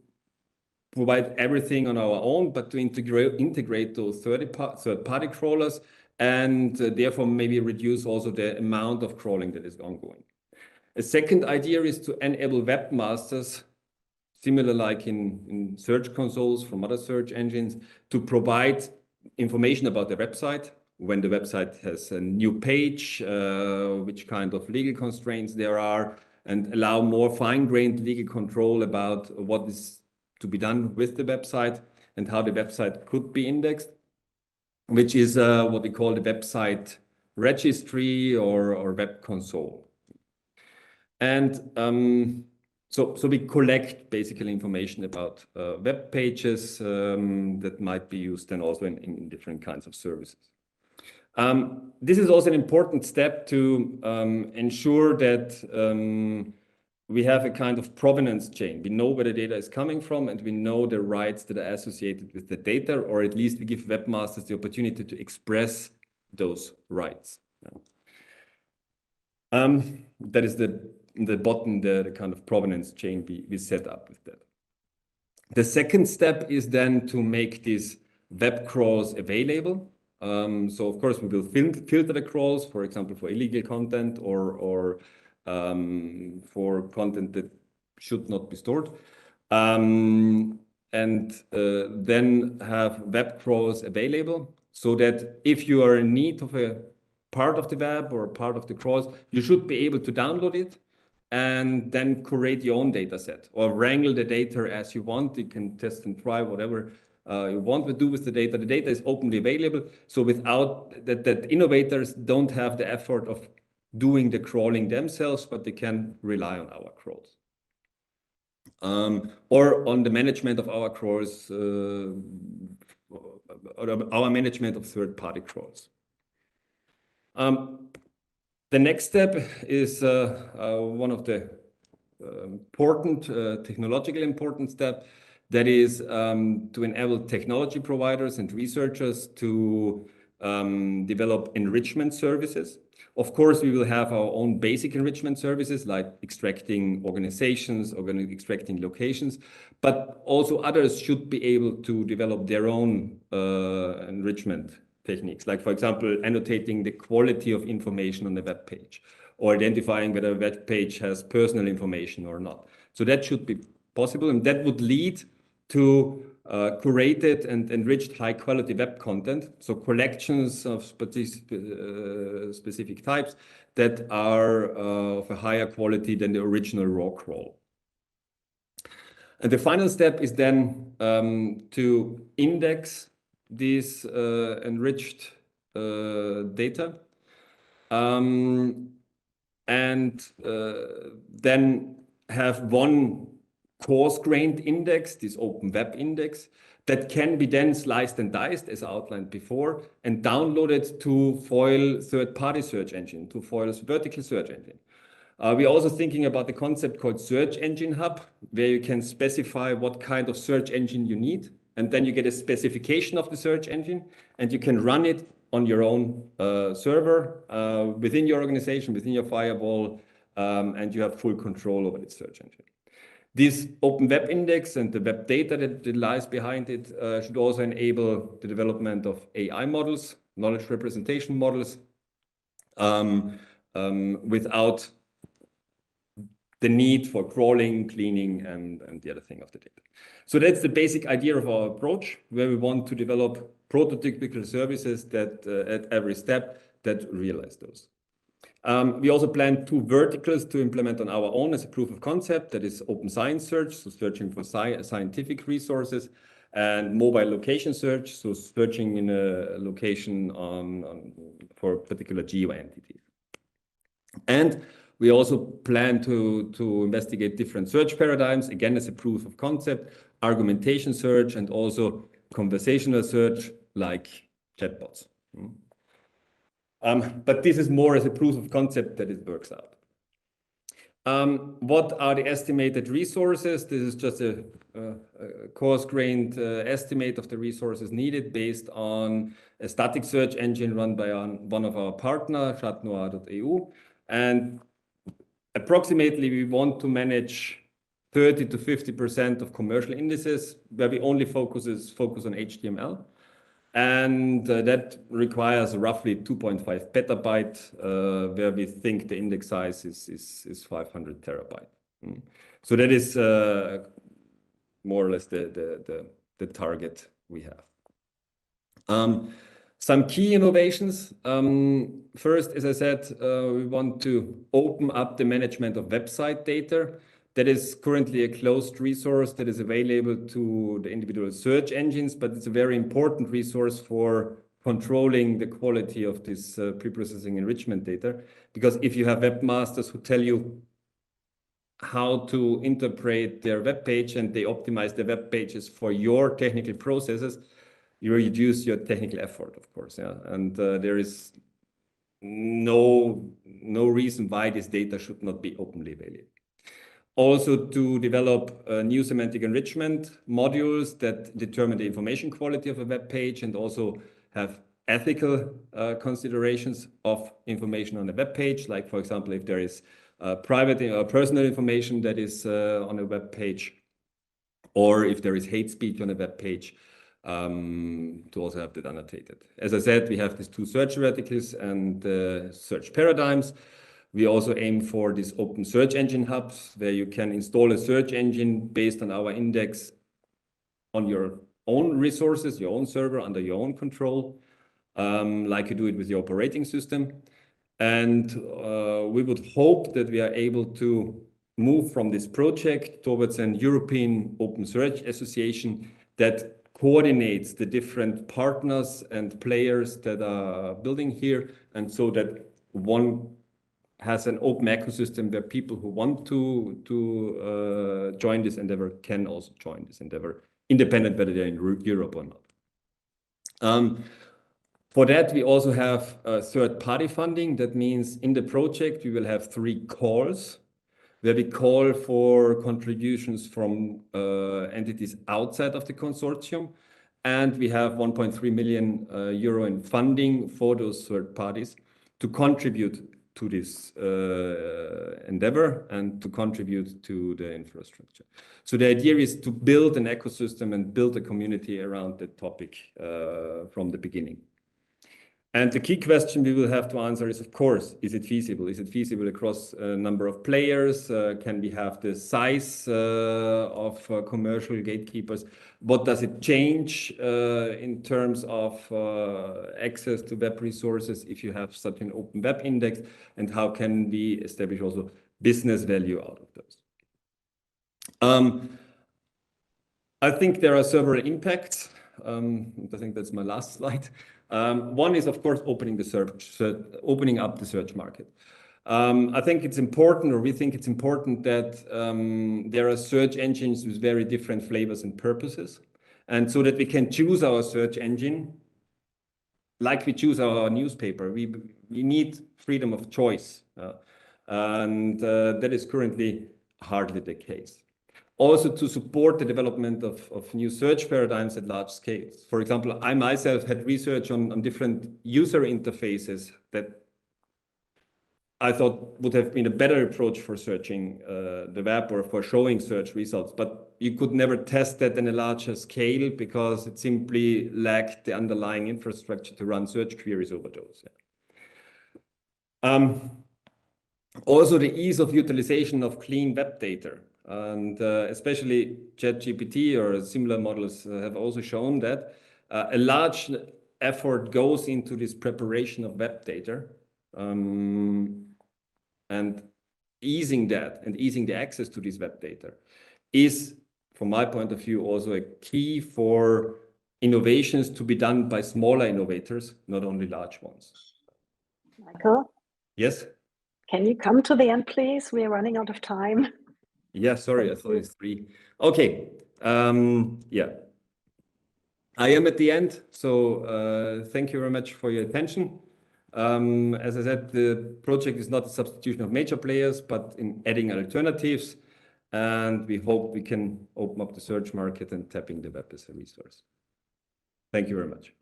provide everything on our own, but to integrate those third-party crawlers and therefore maybe reduce also the amount of crawling that is ongoing. A second idea is to enable webmasters, similar like in search consoles from other search engines, to provide information about the website, when the website has a new page, which kind of legal constraints there are, and allow more fine-grained legal control about what is to be done with the website and how the website could be indexed, which is what we call the website registry or web console. And so we collect basically information about web pages that might be used then also in different kinds of services. This is also an important step to ensure that we have a kind of provenance chain. We know where the data is coming from and we know the rights that are associated with the data, or at least we give webmasters the opportunity to express those rights. That is the bottom, the kind of provenance chain we set up with that. The second step is then to make these web crawls available. So of course we will filter the crawls, for example, for illegal content or for content that should not be stored, and then have web crawls available so that if you are in need of a part of the web or a part of the crawls, you should be able to download it and then curate your own data set or wrangle the data as you want. You can test and try whatever you want to do with the data. The data is openly available. So without that innovators don't have the effort of doing the crawling themselves, but they can rely on our crawls. Or on the management of our crawls, or our management of third-party crawls. The next step is one of the technologically important step, that is to enable technology providers and researchers to develop enrichment services. Of course, we will have our own basic enrichment services like extracting organizations, extracting locations, but also others should be able to develop their own enrichment techniques, like, for example, annotating the quality of information on the web page or identifying whether a web page has personal information or not. So that should be possible, and that would lead to curated and enriched high-quality web content, so collections of specific types that are of a higher quality than the original raw crawl. And the final step is then to index these enriched data, and then have one coarse-grained index, this open web index, that can be then sliced and diced, as outlined before, and downloaded to FOIL third-party search engine, to FOIL's vertical search engine. We're also thinking about the concept called Search Engine Hub, where you can specify what kind of search engine you need, and then you get a specification of the search engine, and you can run it on your own server, within your organization, within your firewall, and you have full control over the search engine. This open web index and the web data that lies behind it should also enable the development of AI models, knowledge representation models, without the need for crawling, cleaning, and the other thing of the data. So that's the basic idea of our approach, where we want to develop prototypical services that at every step that realize those. We also plan 2 verticals to implement on our own as a proof of concept, that is open science search, so searching for scientific resources, and mobile location search, so searching in a location for particular geo entities. And we also plan to investigate different search paradigms, again as a proof of concept, argumentation search, and also conversational search like chatbots. But this is more as a proof of concept that it works out. What are the estimated resources? This is just a coarse-grained estimate of the resources needed based on a static search engine run by one of our partners, chatnoir.eu. And approximately, we want to manage 30 to 50% of commercial indices, where we only focus on HTML. And that requires roughly 2.5 petabyte, where we think the index size is 500 terabyte. So that is more or less the target we have. Some key innovations. First, as I said, we want to open up the management of website data. That is currently a closed resource that is available to the individual search engines, but it's a very important resource for controlling the quality of this pre-processing enrichment data. Because if you have webmasters who tell you how to interpret their web page and they optimize the web pages for your technical processes, you reduce your technical effort, of course. Yeah? And there is no reason why this data should not be openly available. Also to develop new semantic enrichment modules that determine the information quality of a web page and also have ethical considerations of information on a web page. Like, for example, if there is private or personal information that is on a web page, or if there is hate speech on a web page, to also have that annotated. As I said, we have these 2 search verticals and search paradigms. We also aim for these open search engine hubs, where you can install a search engine based on our index on your own resources, your own server, under your own control, like you do it with your operating system. And we would hope that we are able to move from this project towards an European Open Search Association that coordinates the different partners and players that are building here, and so that one has an open ecosystem where people who want to join this endeavor can also join this endeavor, independent whether they're in Europe or not. For that, we also have third-party funding. That means in the project, we will have 3 calls where we call for contributions from entities outside of the consortium. And we have 1.3 million euro in funding for those third parties to contribute to this endeavor and to contribute to the infrastructure. So the idea is to build an ecosystem and build a community around the topic from the beginning. And the key question we will have to answer is, of course, is it feasible? Is it feasible across a number of players? Can we have the size of commercial gatekeepers? What does it change in terms of access to web resources if you have such an open web index? And how can we establish also business value out of those? I think there are several impacts. I think that's my last slide. One is, of course, opening up the search market. I think it's important, or we think it's important, that there are search engines with very different flavors and purposes, and so that we can choose our search engine like we choose our newspaper. We need freedom of choice, and that is currently hardly the case. Also, to support the development of new search paradigms at large scales. For example, I myself had research on different user interfaces that I thought would have been a better approach for searching the web or for showing search results, but you could never test that in a larger scale because it simply lacked the underlying infrastructure to run search queries over those. Yeah. Also, the ease of utilization of clean web data. And especially ChatGPT or similar models have also shown that a large effort goes into this preparation of web data, and easing that and easing the access to this web data is, from my point of view, also a key for innovations to be done by smaller innovators, not only large ones.
Michael?
Yes?
Can you come to the end, please? We are running out of time.
Yeah, sorry, I thought it's 3. Okay, yeah. I am at the end, so thank you very much for your attention. As I said, the project is not a substitution of major players, but in adding alternatives, and we hope we can open up the search market and tapping the web as a resource. Thank you very much.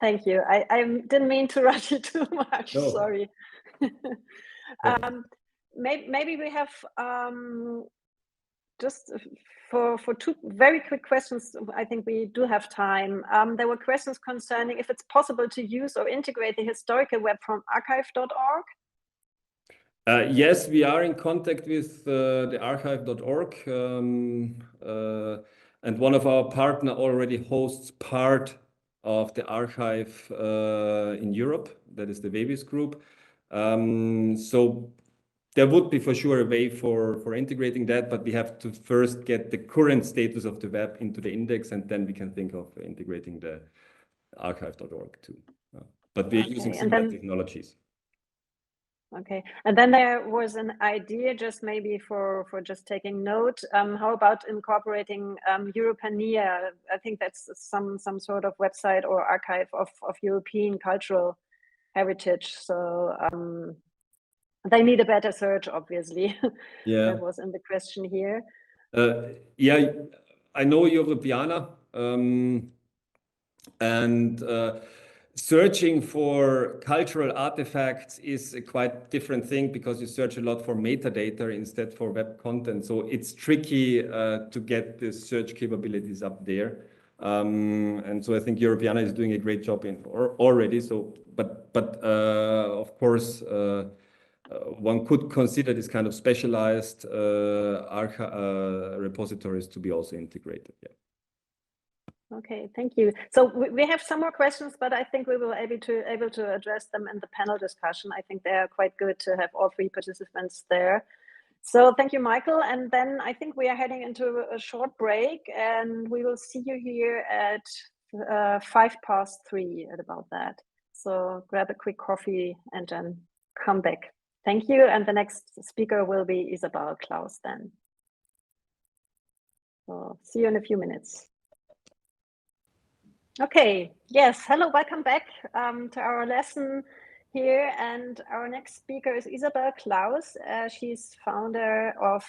Thank you. I didn't mean to rush you too much,
No.
Sorry. Maybe we have just for 2 very quick questions. I think we do have time. There were questions concerning if it's possible to use or integrate the historical web from archive.org.
Yes, we are in contact with the archive.org, and one of our partner already hosts part of the archive in Europe. That is the Webis group. So there would be for sure a way for integrating that, but we have to first get the current status of the web into the index, and then we can think of integrating the archive.org too. But we're using similar technologies.
Okay, and then there was an idea, just maybe for just taking note. How about incorporating Europania? I think that's some sort of website or archive of European cultural heritage. So they need a better search, obviously.
Yeah,
that was in the question here.
Yeah, I know Europeana, and searching for cultural artifacts is a quite different thing because you search a lot for metadata instead for web content. So it's tricky to get the search capabilities up there. And so I think Europeana is doing a great job already. So, but of course, one could consider this kind of specialized repositories to be also integrated. Yeah.
Okay, thank you. So we have some more questions, but I think we will able to address them in the panel discussion. I think they are quite good to have all three participants there. So thank you, Michael. And then I think we are heading into a short break, and we will see you here at 3:05 at about that. So grab a quick coffee and then come back. Thank you. And the next speaker will be Isabel Klaus then. So see you in a few minutes. Okay, yes, hello, welcome back to our lesson here. And our next speaker is Isabel Klaus. She's founder of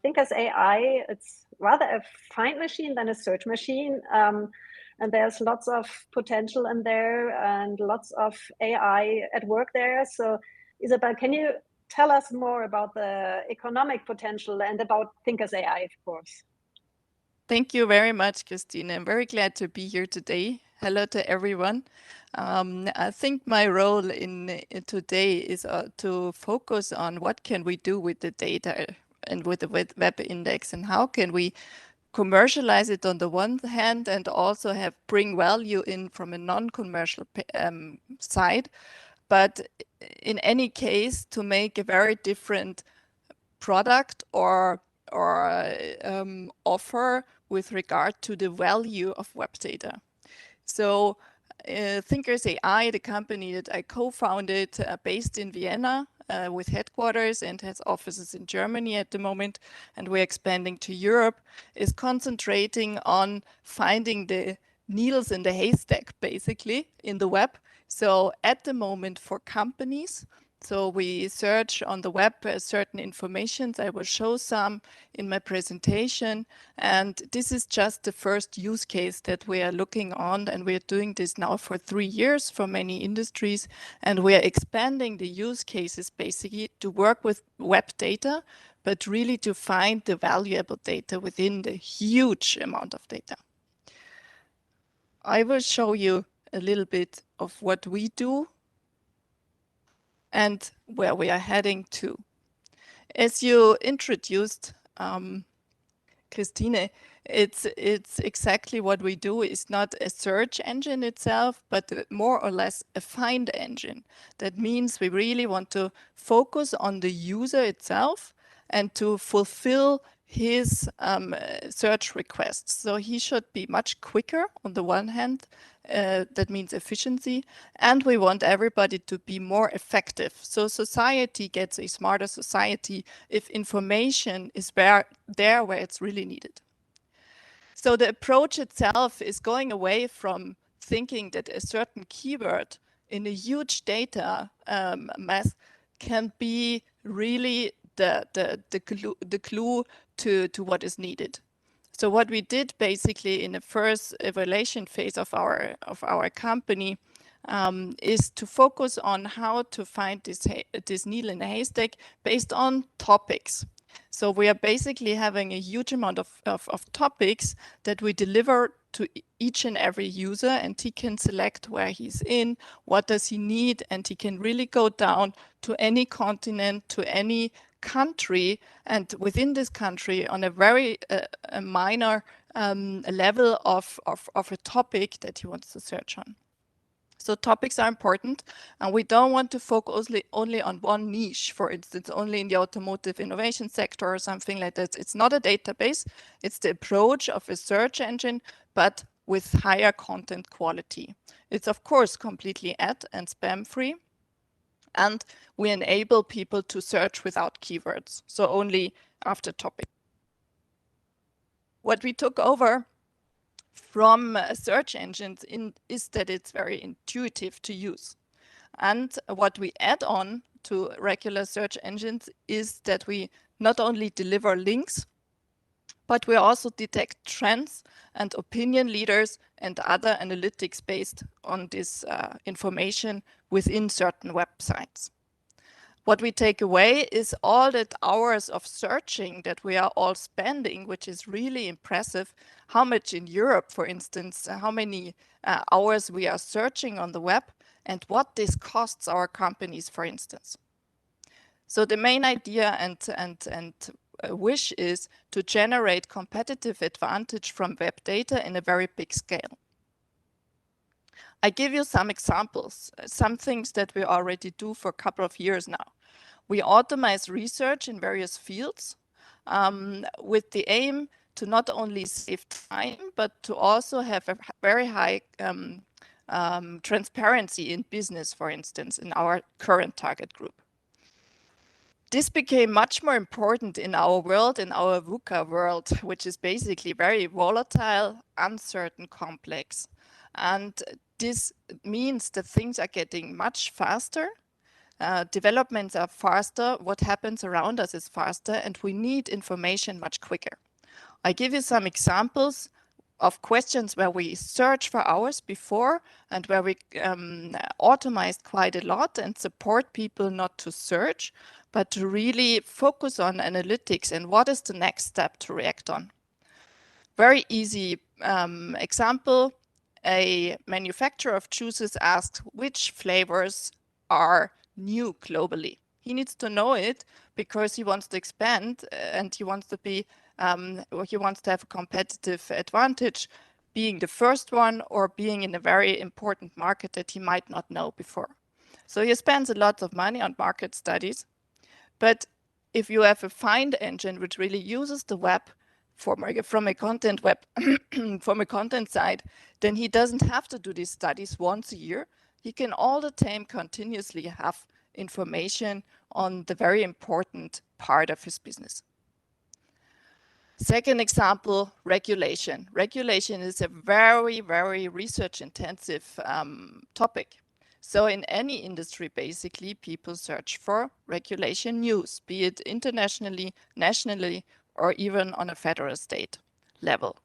Thinkers AI. It's rather a find machine than a search machine. And there's lots of potential in there and lots of AI at work there. So Isabel, can you tell us more about the economic potential and about Thinkers AI, of course?
Thank you very much, Christine. I'm very glad to be here today. Hello to everyone. I think my role in today is to focus on what can we do with the data and with the web index, and how can we commercialize it on the one hand and also bring value in from a non-commercial side. But in any case, to make a very different product or offer with regard to the value of web data. So Thinkers AI, the company that I co-founded, based in Vienna with headquarters and has offices in Germany at the moment, and we're expanding to Europe, is concentrating on finding the needles in the haystack, basically, in the web. So at the moment for companies, so we search on the web certain informations. I will show some in my presentation. And this is just the first use case that we are looking on. And we are doing this now for 3 years for many industries. And we are expanding the use cases basically to work with web data, but really to find the valuable data within the huge amount of data. I will show you a little bit of what we do and where we are heading to. As you introduced, Christine, it's exactly what we do. It's not a search engine itself, but more or less a find engine. That means we really want to focus on the user itself and to fulfill his search requests. So he should be much quicker on the one hand. That means efficiency, and we want everybody to be more effective. So society gets a smarter society if information is there where it's really needed. So the approach itself is going away from thinking that a certain keyword in a huge data mass can be really the clue to what is needed. So what we did basically in the first evaluation phase of our company is to focus on how to find this needle in the haystack based on topics. So we are basically having a huge amount of topics that we deliver to each and every user, and he can select where he's in, what does he need, and he can really go down to any continent, to any country, and within this country on a very minor level of a topic that he wants to search on. So topics are important, and we don't want to focus only on one niche, for instance, only in the automotive innovation sector or something like that. It's not a database, it's the approach of a search engine, but with higher content quality. It's of course completely ad and spam free, and we enable people to search without keywords, so only after topic. What we took over from search engines is that it's very intuitive to use. And what we add on to regular search engines is that we not only deliver links, but we also detect trends and opinion leaders and other analytics based on this information within certain websites. What we take away is all that hours of searching that we are all spending, which is really impressive. How much in Europe, for instance, how many hours we are searching on the web, and what this costs our companies, for instance. So the main idea and wish is to generate competitive advantage from web data in a very big scale. I give you some examples, some things that we already do for a couple of years now. We automate research in various fields with the aim to not only save time, but to also have a very high transparency in business, for instance, in our current target group. This became much more important in our world, in our VUCA world, which is basically very volatile, uncertain, complex. And this means that things are getting much faster. Developments are faster. What happens around us is faster, and we need information much quicker. I give you some examples of questions where we search for hours before and where we automate quite a lot and support people not to search, but to really focus on analytics and what is the next step to react on. Very easy example, a manufacturer of juices asks which flavors are new globally. He needs to know it because he wants to expand and he wants to be he wants to have a competitive advantage, being the first one or being in a very important market that he might not know before. So he spends a lot of money on market studies. But if you have a find engine which really uses the web from a content web from a content side, then he doesn't have to do these studies once a year. He can all the time continuously have information on the very important part of his business. Second example, regulation. Regulation is a very, very research-intensive topic. So in any industry, basically, people search for regulation news, be it internationally, nationally, or even on a federal state level.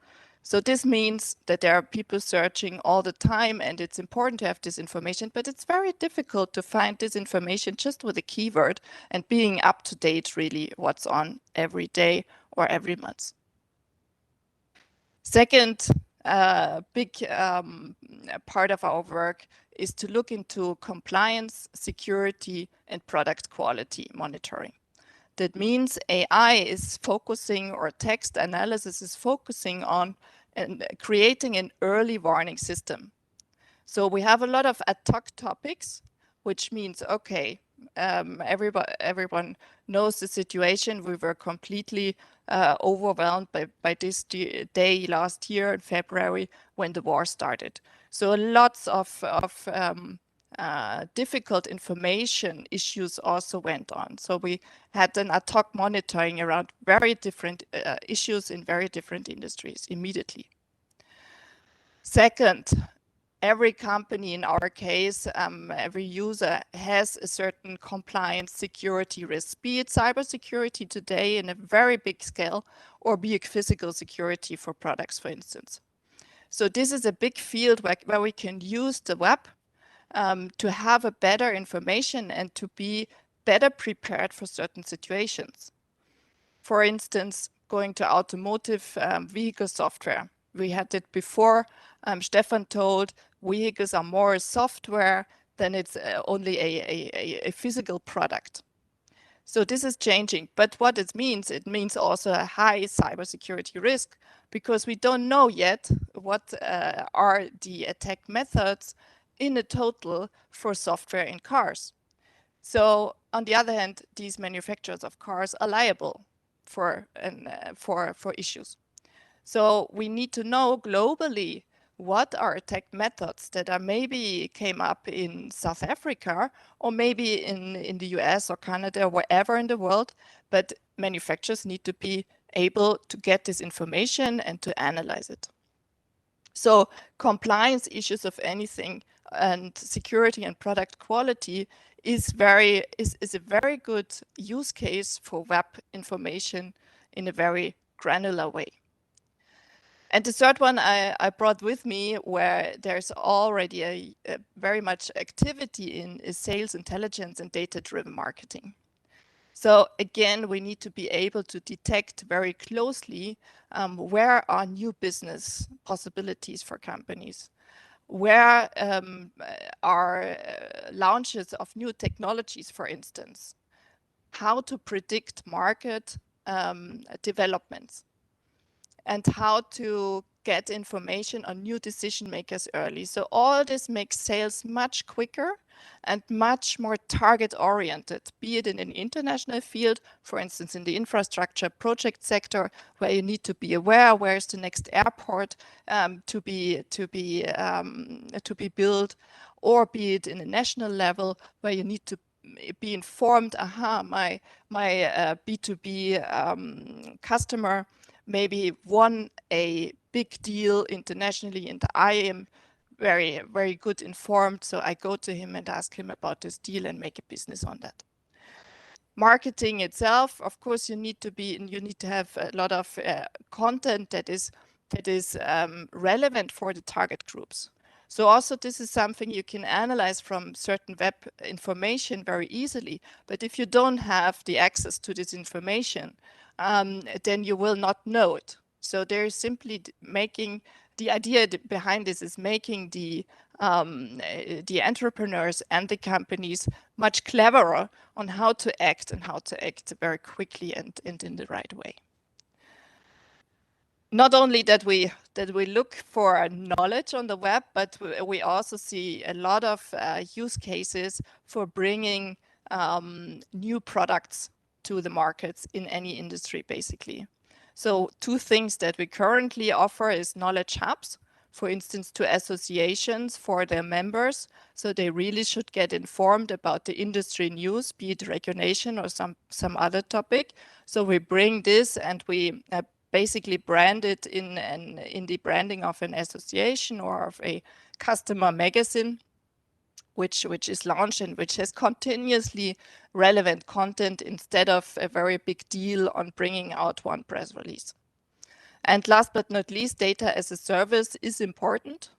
So this means that there are people searching all the time, and it's important to have this information, but it's very difficult to find this information just with a keyword and being up to date really what's on every day or every month. Second big part of our work is to look into compliance, security, and product quality monitoring. That means AI is focusing, or text analysis is focusing on creating an early warning system. So we have a lot of ad hoc topics, which means, okay, everyone knows the situation. We were completely overwhelmed by this day last year in February when the war started. So lots of difficult information issues also went on. So we had an ad hoc monitoring around very different issues in very different industries immediately. Second, every company in our case, every user has a certain compliance security risk, be it cybersecurity today in a very big scale, or be it physical security for products, for instance. So this is a big field where we can use the web to have a better information and to be better prepared for certain situations. For instance, going to automotive vehicle software. We had it before. Stefan told vehicles are more software than it's only a physical product. So this is changing. But what it means also a high cybersecurity risk, because we don't know yet what are the attack methods in a total for software in cars. So on the other hand, these manufacturers of cars are liable for issues. So we need to know globally what are attack methods that are maybe came up in South Africa or maybe in the US or Canada or wherever in the world, but manufacturers need to be able to get this information and to analyze it. So compliance issues of anything and security and product quality is a very good use case for web information in a very granular way. And the third one I brought with me, where there's already a very much activity in, is sales intelligence and data-driven marketing. So again, we need to be able to detect very closely where are new business possibilities for companies, where are launches of new technologies, for instance, how to predict market developments and how to get information on new decision makers early. So all this makes sales much quicker and much more target oriented, be it in an international field, for instance, in the infrastructure project sector, where you need to be aware where's the next airport to be built, or be it in a national level where you need to be informed, my B2B customer maybe won a big deal internationally, and I am very, very good informed. So I go to him and ask him about this deal and make a business on that. Marketing itself, of course, you need to have a lot of content that is relevant for the target groups. So also this is something you can analyze from certain web information very easily. But if you don't have the access to this information, then you will not know it. So there's simply making the idea behind this is making the entrepreneurs and the companies much cleverer on how to act and how to act very quickly and in the right way. Not only that we look for knowledge on the web, but we also see a lot of use cases for bringing new products to the markets in any industry, basically. So 2 things that we currently offer is knowledge hubs, for instance, to associations for their members. So they really should get informed about the industry news, be it regulation or some other topic. So we bring this and we basically brand it in the branding of an association or of a customer magazine, which is launched and which has continuously relevant content instead of a very big deal on bringing out one press release. And last but not least, data as a service is important,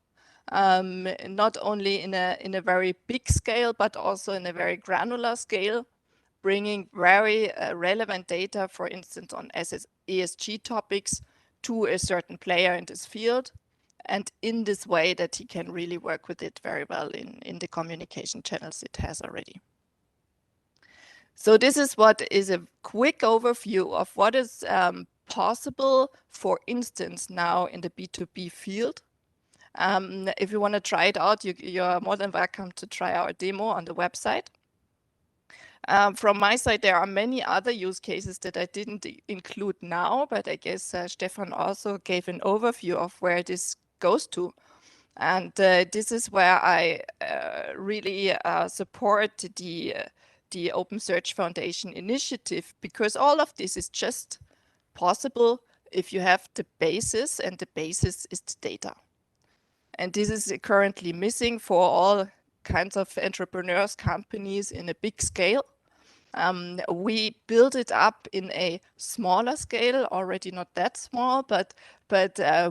not only in a very big scale, but also in a very granular scale, bringing very relevant data, for instance, on ESG topics to a certain player in this field, and in this way that he can really work with it very well in the communication channels it has already. So this is what is a quick overview of what is possible, for instance, now in the B2B field. If you want to try it out, you're more than welcome to try our demo on the website. From my side, there are many other use cases that I didn't include now, but I guess Stefan also gave an overview of where this goes to. And this is where I really support the OpenSearch Foundation initiative, because all of this is just possible if you have the basis, and the basis is the data. And this is currently missing for all kinds of entrepreneurs, companies in a big scale. We build it up in a smaller scale, already not that small, but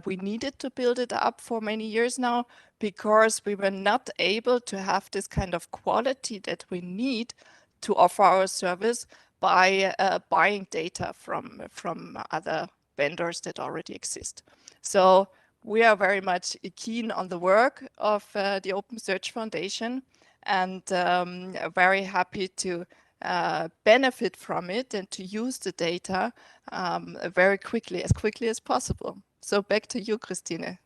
we needed to build it up for many years now, because we were not able to have this kind of quality that we need to offer our service by buying data from other vendors that already exist. So we are very much keen on the work of the OpenSearch Foundation, and very happy to benefit from it and to use the data very quickly as possible. So back to you, Christine.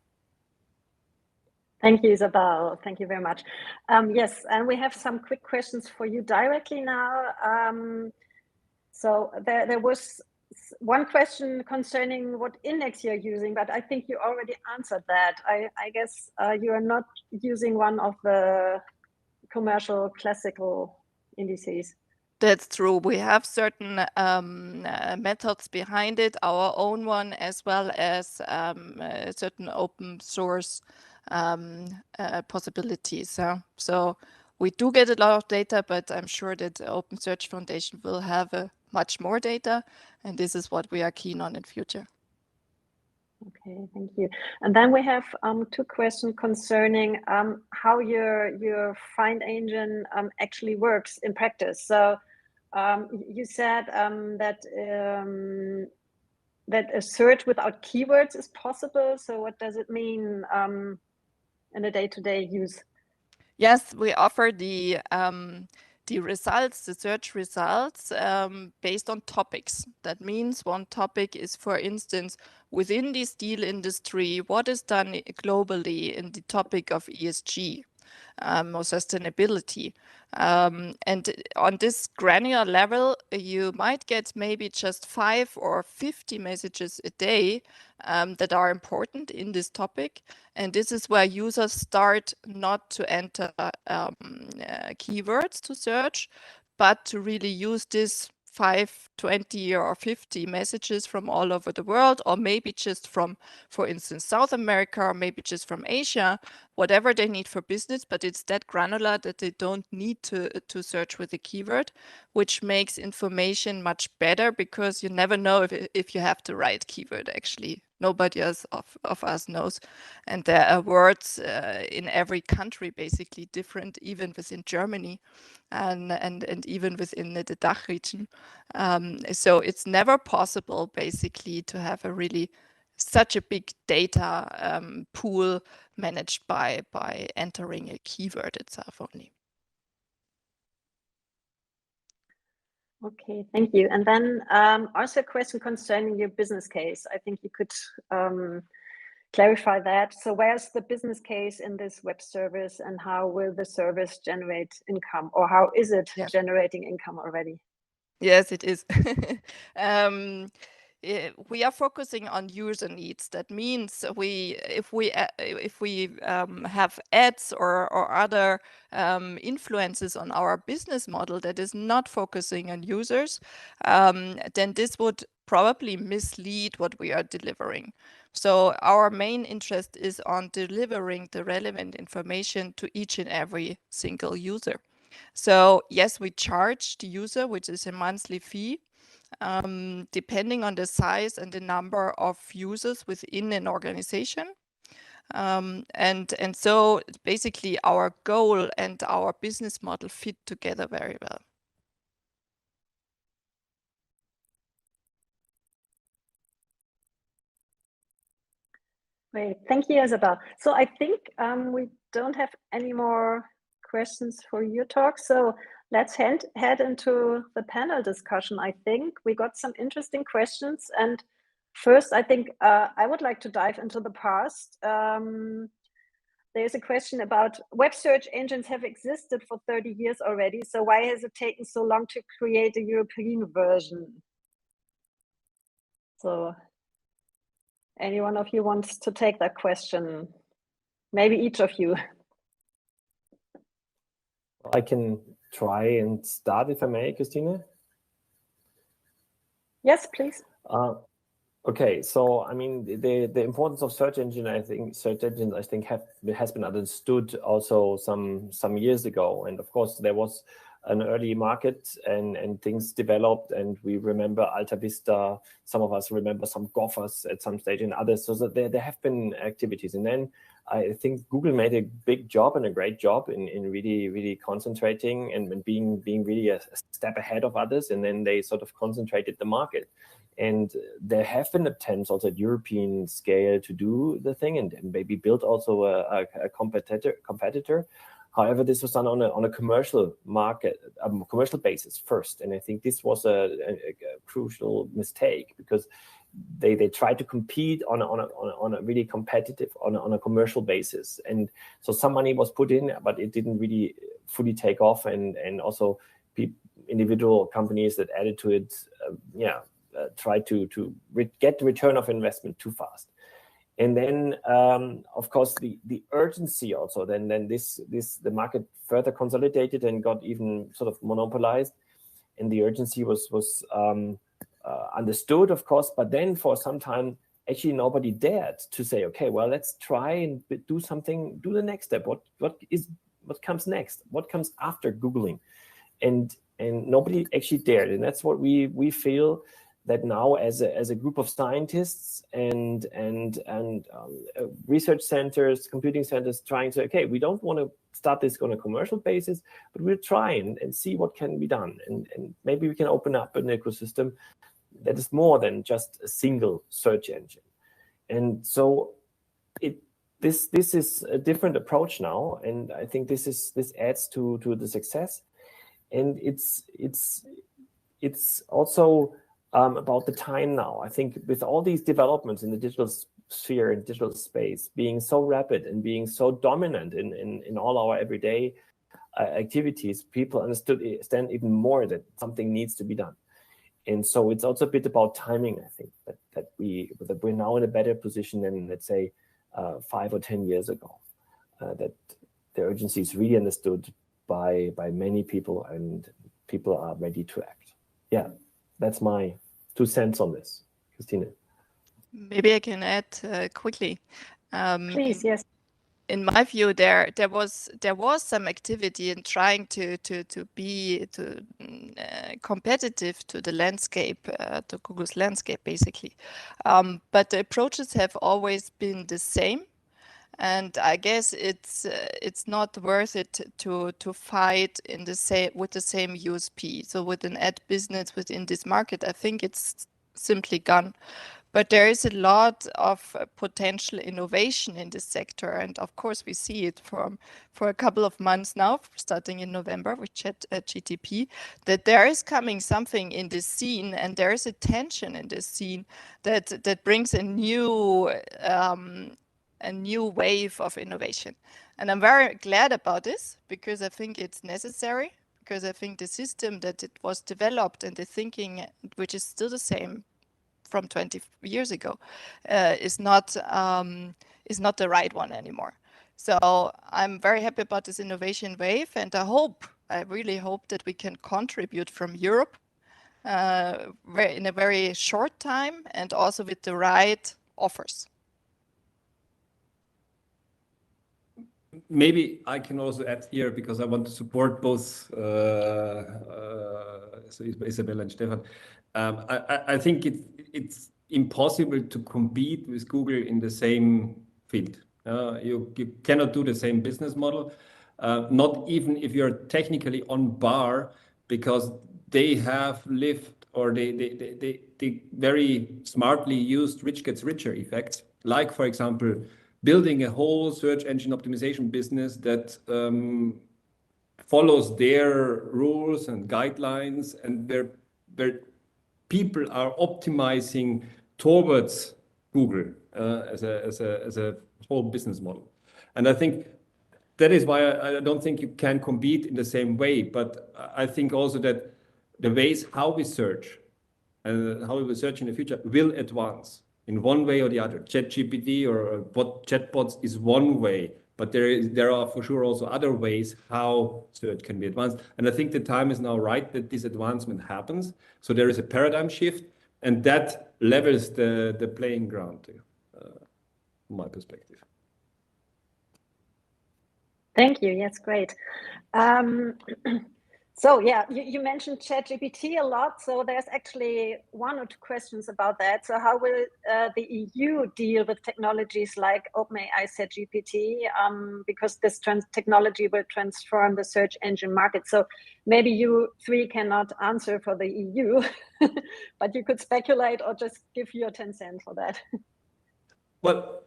Thank you, Isabel. Thank you very much. Yes, and we have some quick questions for you directly now. So there was one question concerning what index you're using, but I think you already answered that. I guess you are not using one of the commercial classical indices.
That's true. We have certain methods behind it, our own one, as well as certain open source possibilities. So we do get a lot of data, but I'm sure that the OpenSearch Foundation will have much more data, and this is what we are keen on in future.
Okay, thank you. And then we have 2 questions concerning how your find engine actually works in practice. So you said that a search without keywords is possible. So what does it mean in a day-to-day use?
Yes, we offer the the results, the search results, based on topics. That means one topic is, for instance, within the steel industry, what is done globally in the topic of ESG or sustainability. And on this granular level, you might get maybe just 5 or 50 messages a day that are important in this topic. And this is where users start not to enter keywords to search, but to really use this 5, 20 or 50 messages from all over the world, or maybe just from, for instance, South America, or maybe just from Asia, whatever they need for business, but it's that granular that they don't need to search with a keyword, which makes information much better, because you never know if you have the right keyword, actually. Nobody else of us knows. And there are words in every country basically different, even within Germany and even within the DACH region. So it's never possible basically to have a really such a big data pool managed by entering a keyword itself only.
Okay, thank you. And then also a question concerning your business case. I think you could clarify that. So where's the business case in this web service, and how will the service generate income, or how is it generating income already?
Yes, it is. We are focusing on user needs. That means if we have ads or other influences on our business model that is not focusing on users, then this would probably mislead what we are delivering. So our main interest is on delivering the relevant information to each and every single user. So yes, we charge the user, which is a monthly fee, depending on the size and the number of users within an organization. And so basically our goal and our business model fit together very well.
Great, thank you, Isabel. So I think we don't have any more questions for your talk. So let's head into the panel discussion. I think we got some interesting questions. And first, I think I would like to dive into the past. There's a question about web search engines have existed for 30 years already. So why has it taken so long to create a European version? So any one of you wants to take that question? Maybe each of you.
I can try and start if I may, Christine.
Yes, please.
Okay, so I mean the importance of search engines has been understood also some years ago, and of course there was an early market and things developed, and we remember Alta Vista. Some of us remember some Gophers at some stage, and others. So that there have been activities, and then I think Google made a big job and a great job in really concentrating and being really a step ahead of others, and then they sort of concentrated the market. And there have been attempts also at European scale to do the thing and maybe build also a competitor. However, this was done on a commercial market, commercial basis first. And I think this was a crucial mistake, because they tried to compete on a really competitive, on a commercial basis. And so some money was put in, but it didn't really fully take off. And also individual companies that added to it, try to get the return of investment too fast. And then, of course, the urgency also, then the market further consolidated and got even sort of monopolized. And the urgency was understood, of course, but then for some time, actually nobody dared to say, okay, well, let's try and do something, do the next step. What comes next? What comes after Googling? And nobody actually dared. And that's what we feel that now as a group of scientists and research centers, computing centers, trying to, okay, we don't want to start this on a commercial basis, but we'll try and see what can be done. And maybe we can open up an ecosystem that is more than just a single search engine. And so this is a different approach now. And I think this adds to the success. And it's also about the time now. I think with all these developments in the digital sphere and digital space being so rapid and being so dominant in all our everyday activities, people understand even more that something needs to be done. And so it's also a bit about timing, I think, that we're now in a better position than, let's say, 5 or 10 years ago. That the urgency is really understood by many people, and people are ready to act. Yeah, that's my 2 cents on this, Christine.
Maybe I can add quickly.
Please, yes.
In my view, there was some activity in trying to be competitive to the landscape, to Google's landscape, basically. But the approaches have always been the same, and I guess it's not worth it to fight in with the same USP. So with an ad business within this market, I think it's simply gone. But there is a lot of potential innovation in this sector. And of course, we see it for a couple of months now, starting in November with ChatGPT, that there is coming something in this scene, and there is a tension in this scene that brings a new wave of innovation. And I'm very glad about this, because I think it's necessary, because I think the system that it was developed and the thinking, which is still the same from 20 years ago, is not the right one anymore. So I'm very happy about this innovation wave, and I really hope that we can contribute from Europe in a very short time, and also with the right offers.
Maybe I can also add here, because I want to support both Isabella and Stefan. I think it's impossible to compete with Google in the same field. You cannot do the same business model, not even if you're technically on par, because they have lived, or they very smartly used rich gets richer effects. Like, for example, building a whole search engine optimization business that follows their rules and guidelines, and their people are optimizing towards Google as a whole business model. And I think that is why I don't think you can compete in the same way. But I think also that the ways how we search and how we will search in the future will advance in one way or the other. ChatGPT or chatbots is one way, but there are for sure also other ways how search can be advanced. And I think the time is now right that this advancement happens. So there is a paradigm shift, and that levels the playing ground, from my perspective.
Thank you. Yes, great. So yeah, you mentioned ChatGPT a lot. So there's actually 1 or 2 questions about that. So how will the EU deal with technologies like OpenAI ChatGPT? Because this technology will transform the search engine market. So maybe you 3 cannot answer for the EU, but you could speculate or just give your 10 cents for that.
Well,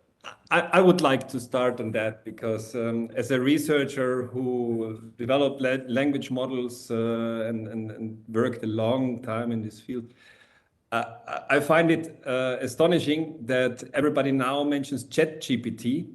I would like to start on that, because as a researcher who developed language models and worked a long time in this field, I find it astonishing that everybody now mentions ChatGPT,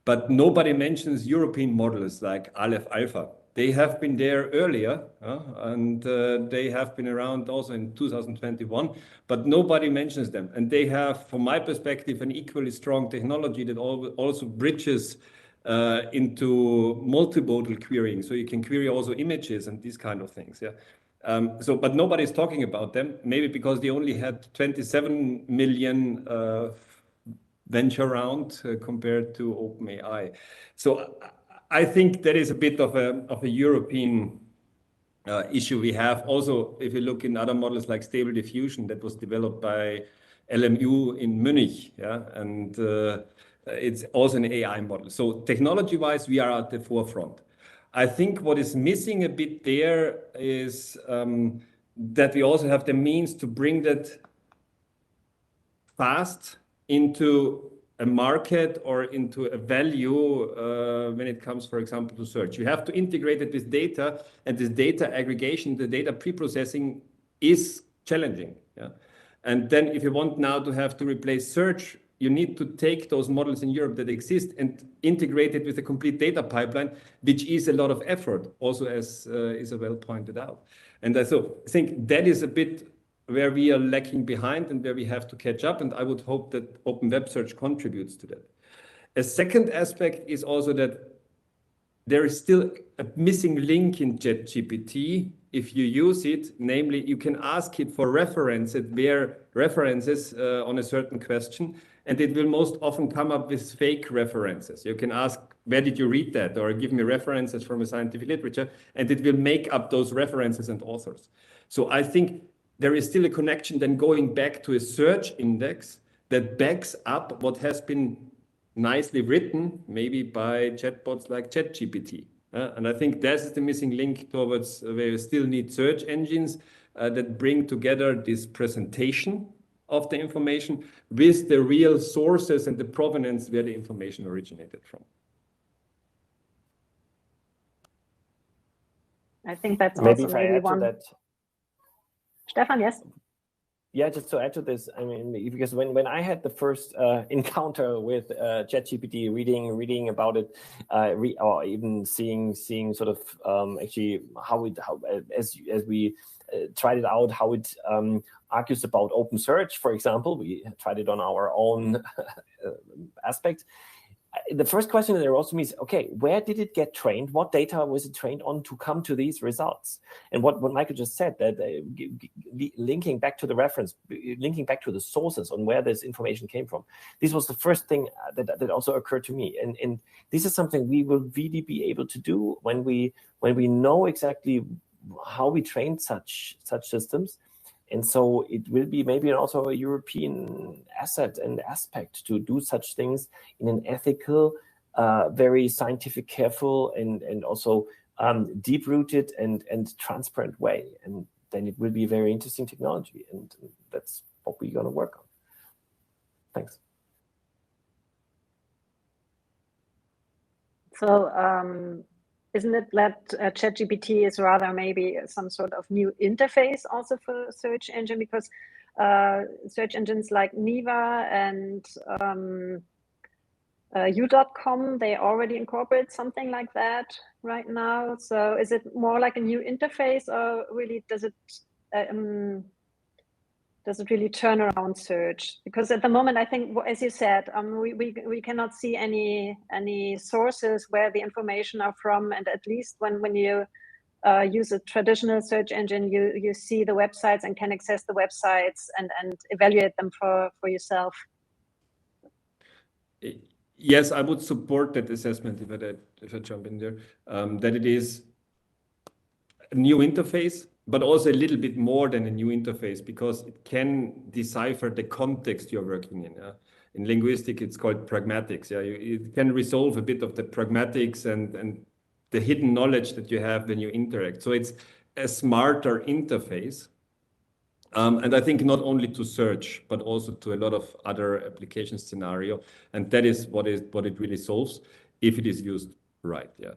but nobody mentions European models like Aleph Alpha. They have been there earlier, and they have been around also in 2021, but nobody mentions them. And they have, from my perspective, an equally strong technology that also bridges into multimodal querying. So you can query also images and these kind of things. Yeah. But nobody's talking about them, maybe because they only had 27 million venture round compared to OpenAI. So I think that is a bit of a European issue we have. Also, if you look in other models like Stable Diffusion, that was developed by LMU in Munich, yeah, and it's also an AI model. So technology-wise, we are at the forefront. I think what is missing a bit there is that we also have the means to bring that fast into a market or into a value when it comes, for example, to search. You have to integrate it with data, and this data aggregation, the data pre-processing is challenging. Yeah? And then if you want now to have to replace search, you need to take those models in Europe that exist and integrate it with a complete data pipeline, which is a lot of effort, also as Isabel pointed out. And so I think that is a bit where we are lacking behind and where we have to catch up. And I would hope that Open Web Search contributes to that. A second aspect is also that there is still a missing link in ChatGPT. If you use it, namely, you can ask it for references on a certain question, and it will most often come up with fake references. You can ask, where did you read that? Or give me references from a scientific literature, and it will make up those references and authors. So I think there is still a connection then going back to a search index that backs up what has been nicely written, maybe by chatbots like ChatGPT. And I think that's the missing link towards where you still need search engines that bring together this presentation of the information with the real sources and the provenance where the information originated from.
I think that's
Maybe
also
if I add
one.
to that.
Stefan, yes?
Yeah, just to add to this, I mean, because when I had the first encounter with ChatGPT, reading about it, or even seeing sort of actually how as we tried it out, how it argues about open search, for example, we tried it on our own aspect. The first question there also means, okay, where did it get trained? What data was it trained on to come to these results? And what Michael just said, that linking back to the reference, linking back to the sources on where this information came from. This was the first thing that also occurred to me. And this is something we will really be able to do when we know exactly how we train such systems. And so it will be maybe also a European asset and aspect to do such things in an ethical, very scientific, careful, and also deep-rooted and transparent way. And then it will be a very interesting technology. And that's what we're going to work on. Thanks.
So isn't it that ChatGPT is rather maybe some sort of new interface also for search engine, because search engines like Niva and U.com, they already incorporate something like that right now. So is it more like a new interface, or really does it really turn around search? Because at the moment, I think, as you said, we cannot see any sources where the information are from, and at least when you use a traditional search engine, you see the websites and can access the websites and evaluate them for yourself.
Yes, I would support that assessment if I jump in there, that it is a new interface, but also a little bit more than a new interface, because it can decipher the context you're working in. In linguistics, it's called pragmatics. It can resolve a bit of the pragmatics and the hidden knowledge that you have when you interact. So it's a smarter interface. And I think not only to search, but also to a lot of other application scenario. And that is what it really solves if it is used right. Yeah.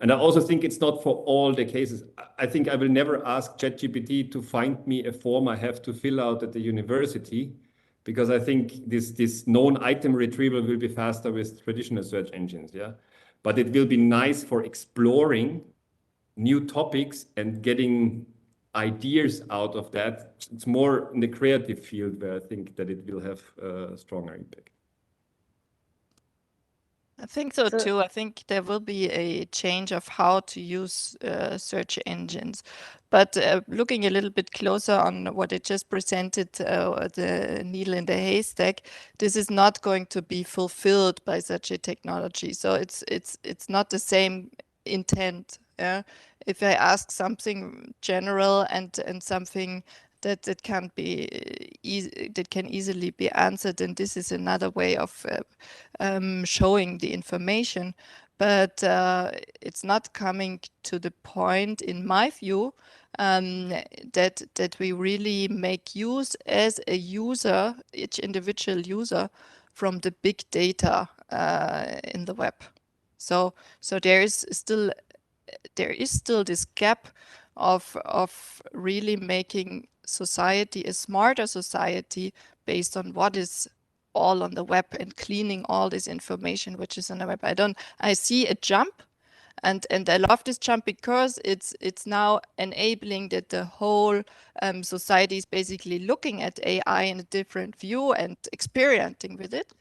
And I also think it's not for all the cases. I think I will never ask ChatGPT to find me a form I have to fill out at the university, because I think this known item retrieval will be faster with traditional search engines. Yeah, but it will be nice for exploring new topics and getting ideas out of that. It's more in the creative field where I think that it will have a stronger impact.
I think so too. I think there will be a change of how to use search engines. But looking a little bit closer on what it just presented, the needle in the haystack, this is not going to be fulfilled by such a technology. So it's not the same intent. If I ask something general and something that can easily be answered, and this is another way of showing the information, but it's not coming to the point, in my view, that we really make use as a user, each individual user, from the big data in the web. So there is still this gap of really making society a smarter society based on what is all on the web and cleaning all this information which is on the web. I see a jump, and I love this jump because it's now enabling that the whole society is basically looking at AI in a different view and experimenting with it.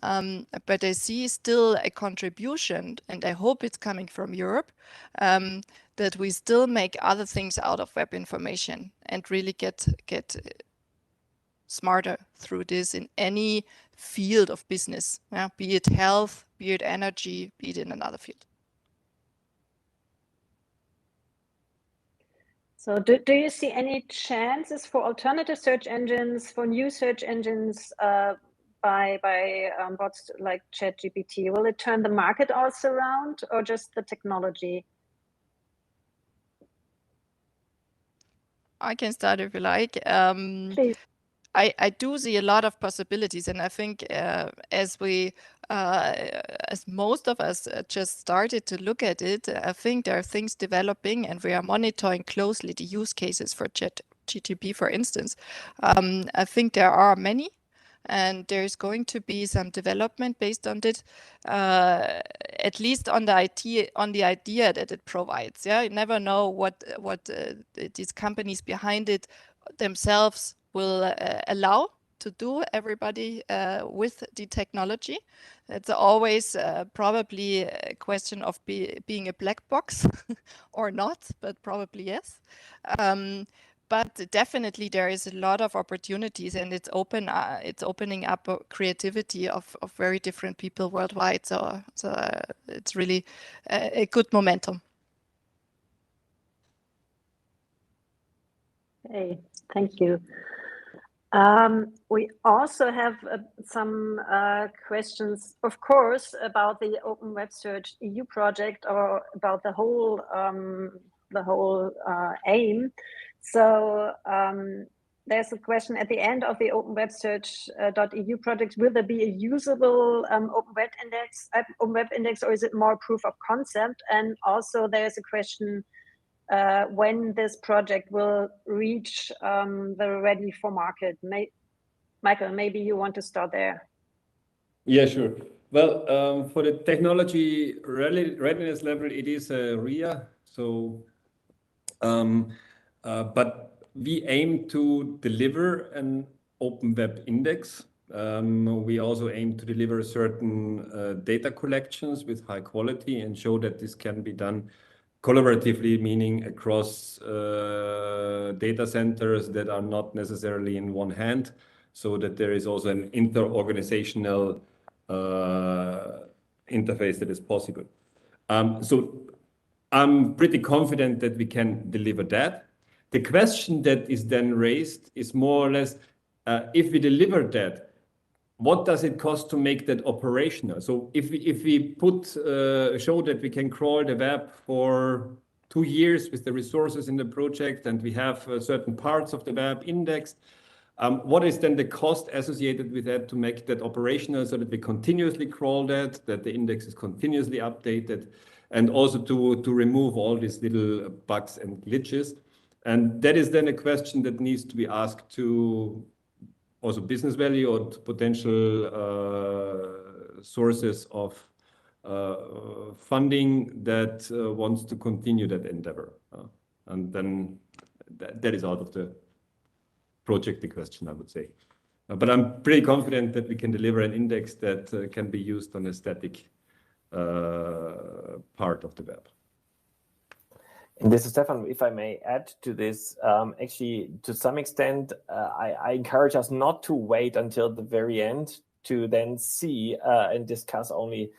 But I see still a contribution, and I hope it's coming from Europe, that we still make other things out of web information and really get smarter through this in any field of business, be it health, be it energy, be it in another field.
So do you see any chances for alternative search engines, for new search engines by bots like ChatGPT? Will it turn the market also around, or just the technology?
I can start if you like.
Please.
I do see a lot of possibilities, and I think as most of us just started to look at it, I think there are things developing, and we are monitoring closely the use cases for ChatGPT, for instance. I think there are many, and there's going to be some development based on it, at least on the idea that it provides. Yeah, you never know what these companies behind it themselves will allow to do everybody with the technology. It's always probably a question of being a black box or not, but probably yes. But definitely there is a lot of opportunities, and it's opening up creativity of very different people worldwide. So it's really a good momentum.
Hey, thank you. We also have some questions, of course, about the OpenWebSearch.eu project, or about the whole aim. So there's a question at the end of the OpenWebSearch.eu project: will there be a usable open web index, or is it more proof of concept? And also there's a question when this project will reach the ready for market. Michael, maybe you want to start there.
Yeah, sure. Well, for the technology readiness level, it is RIA. So, but we aim to deliver an open web index. We also aim to deliver certain data collections with high quality and show that this can be done collaboratively, meaning across data centers that are not necessarily in one hand, so that there is also an inter-organizational interface that is possible. So I'm pretty confident that we can deliver that. The question that is then raised is more or less, if we deliver that, what does it cost to make that operational? So if we show that we can crawl the web for 2 years with the resources in the project, and we have certain parts of the web indexed, what is then the cost associated with that to make that operational, so that we continuously crawl that the index is continuously updated, and also to remove all these little bugs and glitches? And that is then a question that needs to be asked to also business value or potential sources of funding that wants to continue that endeavor. And then that is out of the project question, I would say. But I'm pretty confident that we can deliver an index that can be used on a static part of the web.
And this is Stefan, if I may add to this, actually, to some extent, I encourage us not to wait until the very end to then see and discuss only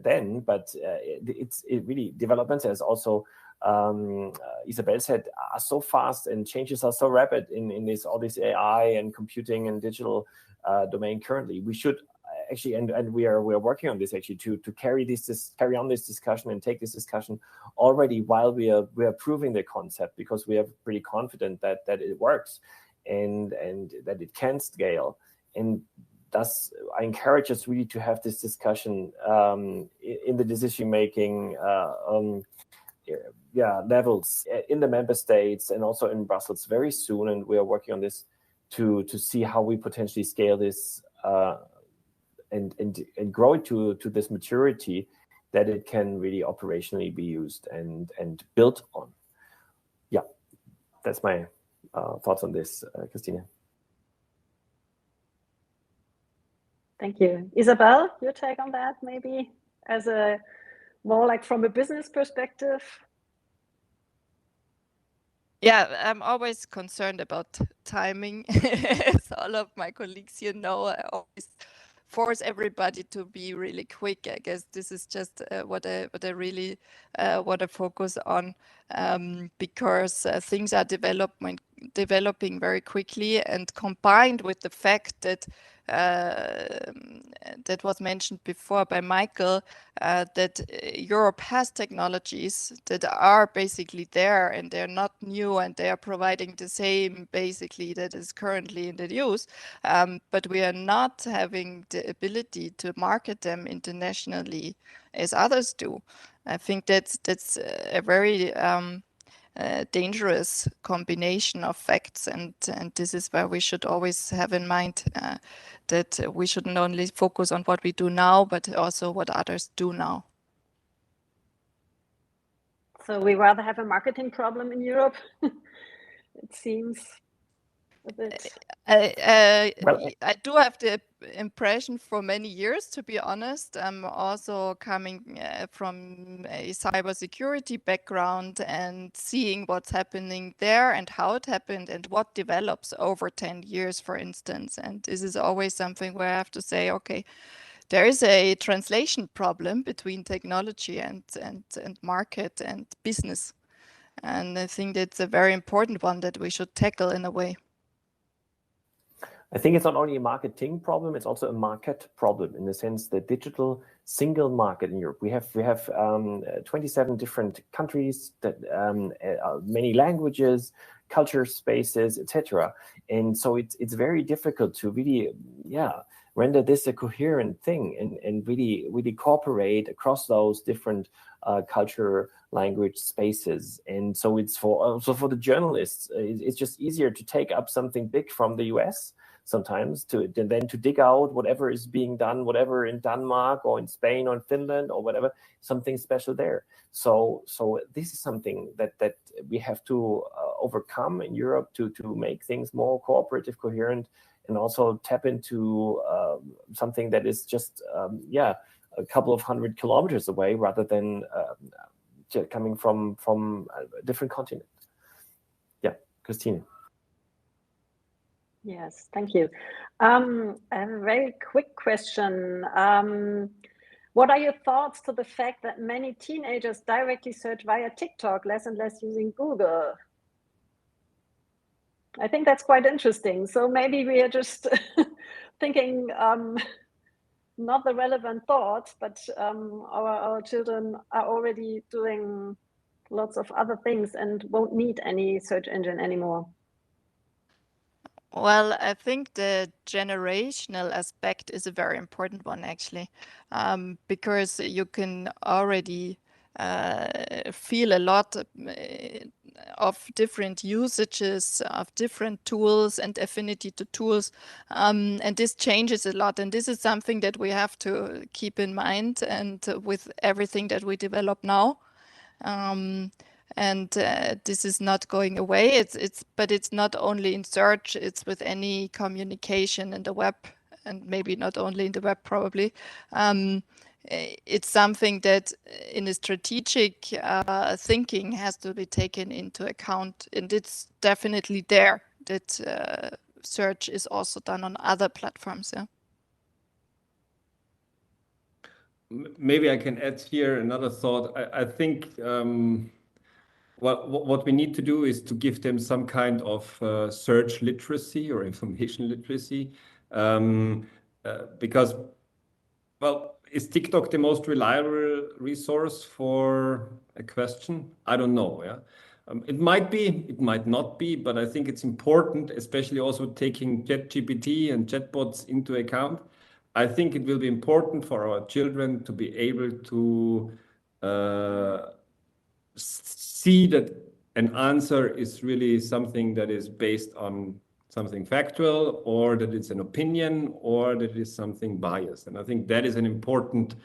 then, but it really, developments, as also Isabel said, are so fast, and changes are so rapid in all this AI and computing and digital domain currently. We should actually, and we are working on this actually to carry on this discussion and take this discussion already while we are proving the concept, because we are pretty confident that it works and that it can scale. And thus I encourage us really to have this discussion in the decision making levels in the member states and also in Brussels very soon, and we are working on this to see how we potentially scale this and grow it to this maturity that it can really operationally be used and built on. Yeah, that's my thoughts on this, Christine.
Thank you. Isabel, your take on that, maybe as a more like from a business perspective?
Yeah, I'm always concerned about timing. As all of my colleagues here know, I always force everybody to be really quick. I guess this is just what I really want to focus on, because things are developing very quickly, and combined with the fact that that was mentioned before by Michael, that Europe has technologies that are basically there and they're not new and they are providing the same basically that is currently in the use, but we are not having the ability to market them internationally as others do. I think that's a very dangerous combination of facts, and this is where we should always have in mind that we shouldn't only focus on what we do now, but also what others do now.
So we rather have a marketing problem in Europe, it seems a bit.
I do have the impression for many years, to be honest. I'm also coming from a cybersecurity background and seeing what's happening there and how it happened and what develops over 10 years, for instance. And this is always something where I have to say, okay, there is a translation problem between technology and market and business. And I think that's a very important one that we should tackle in a way.
I think it's not only a marketing problem, it's also a market problem in the sense that digital single market in Europe. We have 27 different countries, that many languages, culture spaces, etc. And so it's very difficult to really, render this a coherent thing and really cooperate across those different culture, language spaces. And so it's for the journalists, it's just easier to take up something big from the US sometimes than to dig out whatever is being done, whatever in Denmark or in Spain or in Finland or whatever, something special there. So this is something that we have to overcome in Europe to make things more cooperative, coherent, and also tap into something that is just a couple of 100 kilometers away rather than coming from a different continent. Yeah, Christine.
Yes, thank you. I have a very quick question. What are your thoughts to the fact that many teenagers directly search via TikTok, less and less using Google? I think that's quite interesting. So maybe we are just thinking not the relevant thoughts, but our children are already doing lots of other things and won't need any search engine anymore.
Well, I think the generational aspect is a very important one, actually, because you can already feel a lot of different usages of different tools and affinity to tools, and this changes a lot. And this is something that we have to keep in mind, and with everything that we develop now. And this is not going away. But it's not only in search, it's with any communication in the web, and maybe not only in the web, probably. It's something that in a strategic thinking has to be taken into account. And it's definitely there that search is also done on other platforms. Yeah.
Maybe I can add here another thought. I think what we need to do is to give them some kind of search literacy or information literacy, because, well, is TikTok the most reliable resource for a question? I don't know. Yeah, It might be, it might not be, but I think it's important, especially also taking ChatGPT and chatbots into account. I think it will be important for our children to be able to see that an answer is really something that is based on something factual, or that it's an opinion, or that it is something biased. And I think that is an important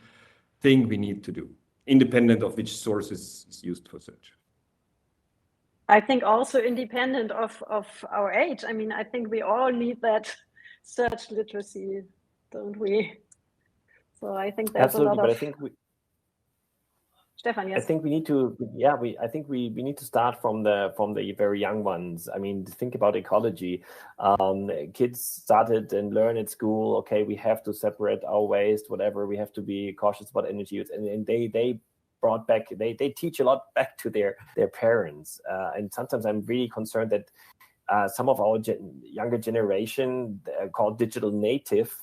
thing we need to do, independent of which source is used for search.
I think also independent of our age. I mean, I think we all need that search literacy, don't we? So I think there's
Absolutely,
a lot
but
of...
I think we,
Stefan, yes.
I think we need to, yeah, I think we need to start from the very young ones. I mean, think about ecology. Kids started and learn at school. Okay, we have to separate our waste, whatever. We have to be cautious about energy use, and they brought back. They teach a lot back to their parents. And sometimes I'm really concerned that some of our younger generation called digital native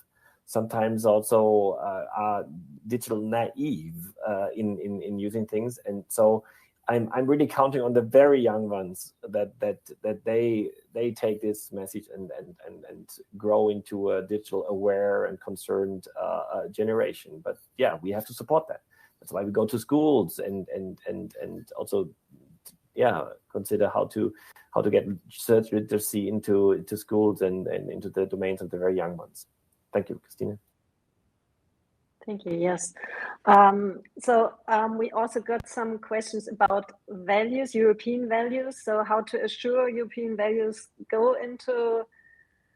sometimes also are digital naive in using things, and so I'm really counting on the very young ones that they take this message and grow into a digital aware and concerned generation. But yeah, we have to support that. That's why we go to schools and also consider how to get search literacy into schools and into the domains of the very young ones. Thank you, Christine.
Thank you. Yes. We also got some questions about values, European values. So how to assure European values go into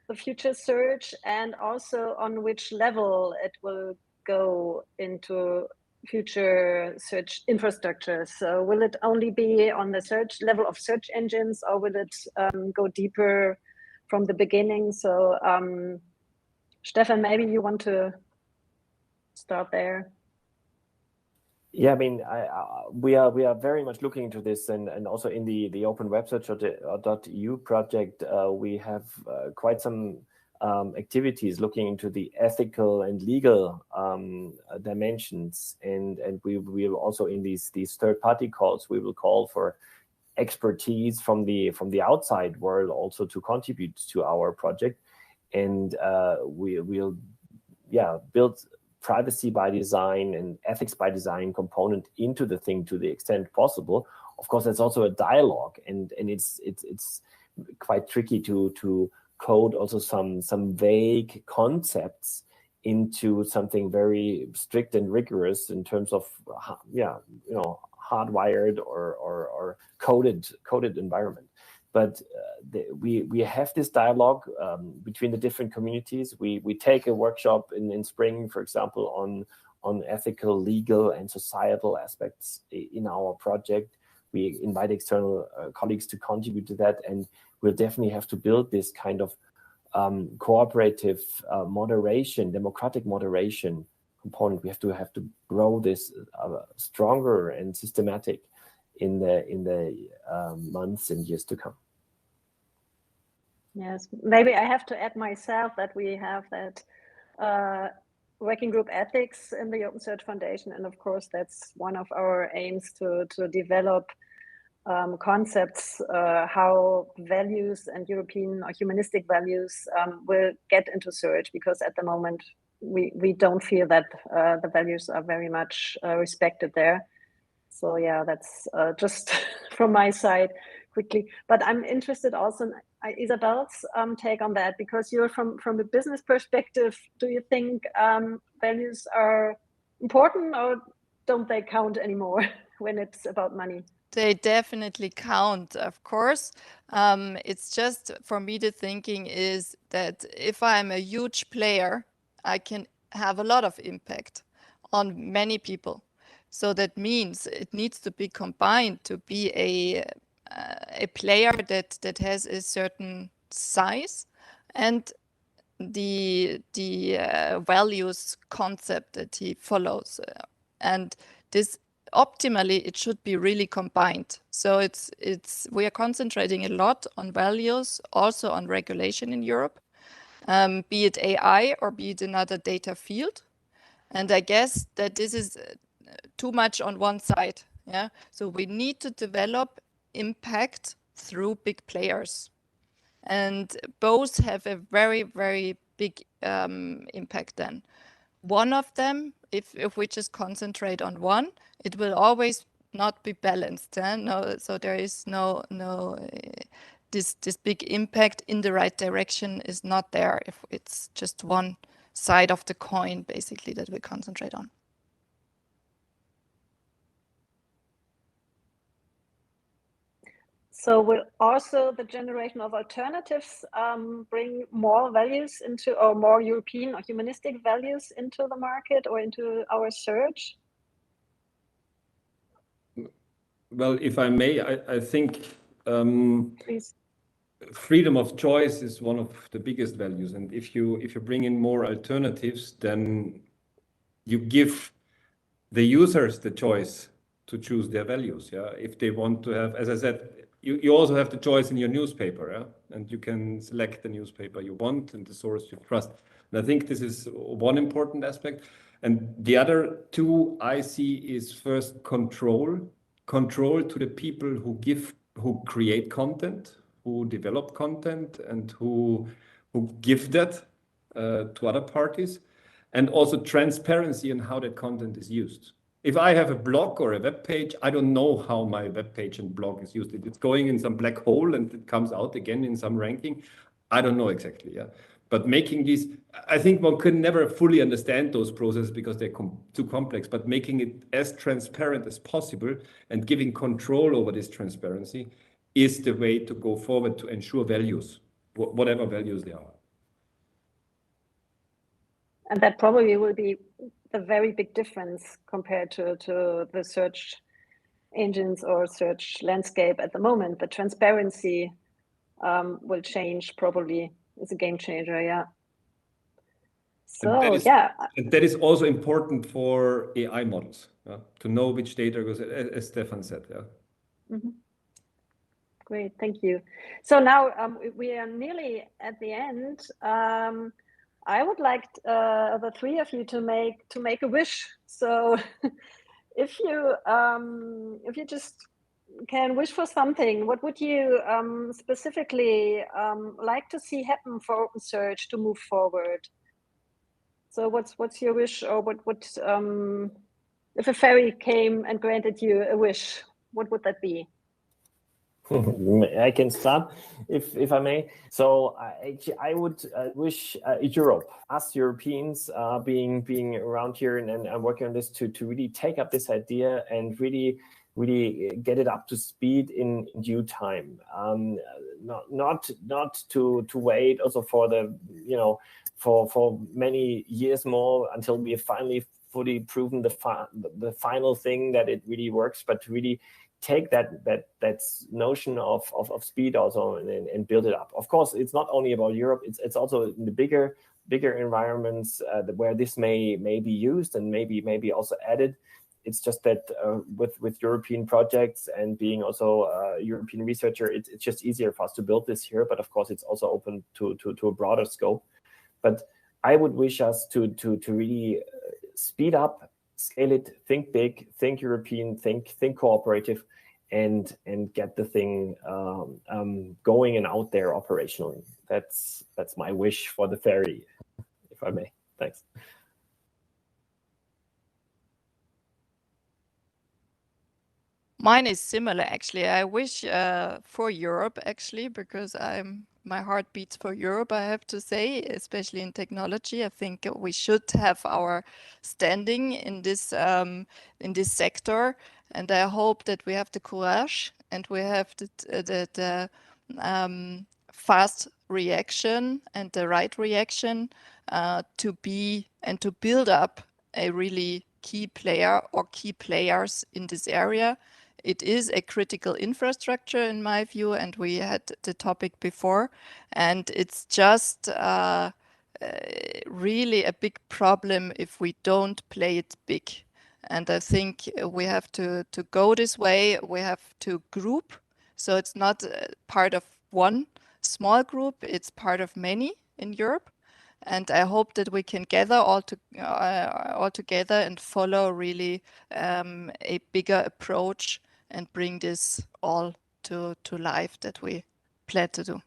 the future search, and also on which level it will go into future search infrastructure. So will it only be on the search level of search engines, or will it go deeper from the beginning? So Stefan, maybe you want to start there.
Yeah, I mean, we are very much looking into this, and also in the OpenWebSearch.eu project, we have quite some activities looking into the ethical and legal dimensions, and we will also in these third-party calls, we will call for expertise from the outside world also to contribute to our project, and we'll build privacy by design and ethics by design component into the thing to the extent possible. Of course, there's also a dialogue, and it's quite tricky to code also some vague concepts into something very strict and rigorous in terms of hardwired or coded environment. But we have this dialogue between the different communities. We take a workshop in spring, for example, on ethical, legal, and societal aspects in our project. We invite external colleagues to contribute to that, and we'll definitely have to build this kind of cooperative moderation, democratic moderation component. We have to grow this stronger and systematic in the months and years to come.
Yes, maybe I have to add myself that we have that working group ethics in the Open Search Foundation, and of course that's one of our aims to develop concepts how values and European or humanistic values will get into search, because at the moment we don't feel that the values are very much respected there. So yeah, that's just from my side quickly. But I'm interested also in Isabel's take on that, because you're from a business perspective. Do you think values are important, or don't they count anymore when it's about money?
They definitely count, of course. It's just, for me, the thinking is that if I'm a huge player, I can have a lot of impact on many people. So that means it needs to be combined to be a player that has a certain size, and the values concept that he follows, and this optimally it should be really combined. So we are concentrating a lot on values, also on regulation in Europe, be it AI or be it another data field. And I guess that this is too much on one side. Yeah. So we need to develop impact through big players. And both have a very, very big impact then. One of them, if we just concentrate on one, it will always not be balanced. No, so there is no this big impact in the right direction is not there if it's just one side of the coin basically that we concentrate on.
So will also the generation of alternatives bring more values into, or more European or humanistic values into the market or into our search?
Well, if I may, I think
Please.
freedom of choice is one of the biggest values. And if you bring in more alternatives, then you give the users the choice to choose their values. Yeah, if they want to have, as I said, you also have the choice in your newspaper, yeah? And you can select the newspaper you want and the source you trust. And I think this is one important aspect. And the other two I see is first control to the people who create content, who develop content, and who give that to other parties, and also transparency in how that content is used. If I have a blog or a web page, I don't know how my web page and blog is used. It's going in some black hole and it comes out again in some ranking. I don't know exactly, yeah. But making these, I think one could never fully understand those processes because they're too complex, but making it as transparent as possible and giving control over this transparency is the way to go forward to ensure values, whatever values they are.
And that probably will be a very big difference compared to the search engines or search landscape at the moment. The transparency will change, probably. It's a game changer, yeah. So, yeah.
That is also important for AI models, to know which data goes, as Stefan said, yeah.
Mm-hmm. Great, thank you. So now we are nearly at the end. I would like the three of you to make a wish. So if you just can wish for something, what would you specifically like to see happen for OpenSearch to move forward? So what's your wish, or what if a fairy came and granted you a wish, what would that be?
I can start, if I may. So I would wish Europe, us Europeans, being around here and working on this, to really take up this idea and really get it up to speed in due time. Not to wait also for the for many years more until we have finally fully proven the final thing that it really works, but to really take that notion of speed also and build it up. Of course, it's not only about Europe. It's also in the bigger environments where this may be used and maybe also added. It's just that with European projects and being also a European researcher, it's just easier for us to build this here. But of course, it's also open to a broader scope. But I would wish us to really speed up, scale it, think big, think European, think cooperative, and get the thing going and out there operationally. That's my wish for the fairy, if I may. Thanks.
Mine is similar, actually. I wish for Europe, actually, because my heart beats for Europe, I have to say, especially in technology. I think we should have our standing in this sector, and I hope that we have the courage and we have the fast reaction and the right reaction to be and to build up a really key player or key players in this area. It is a critical infrastructure in my view, and we had the topic before, and it's just really a big problem if we don't play it big. And I think we have to go this way. We have to group, so it's not part of one small group, it's part of many in Europe. And I hope that we can gather all together and follow really a bigger approach and bring this all to life that we plan to do.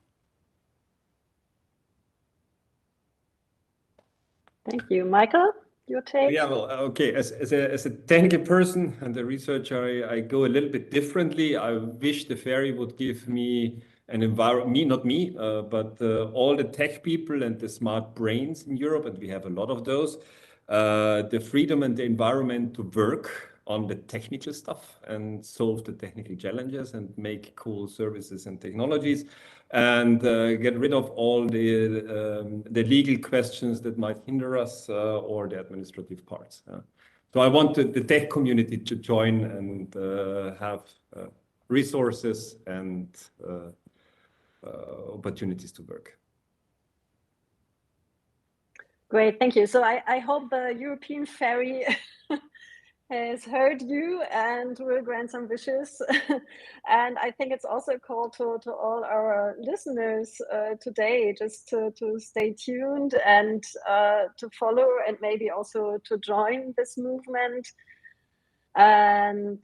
Thank you. Michael, your take?
Yeah, well, okay. As a technical person and a researcher, I go a little bit differently. I wish the ferry would give me an environment, not me, but all the tech people and the smart brains in Europe, and we have a lot of those, the freedom and the environment to work on the technical stuff and solve the technical challenges and make cool services and technologies, and get rid of all the legal questions that might hinder us or the administrative parts. So I want the tech community to join and have resources and opportunities to work.
Great, thank you. So I hope the European ferry has heard you and will grant some wishes. And I think it's also a call to all our listeners today, just to stay tuned and to follow and maybe also to join this movement. And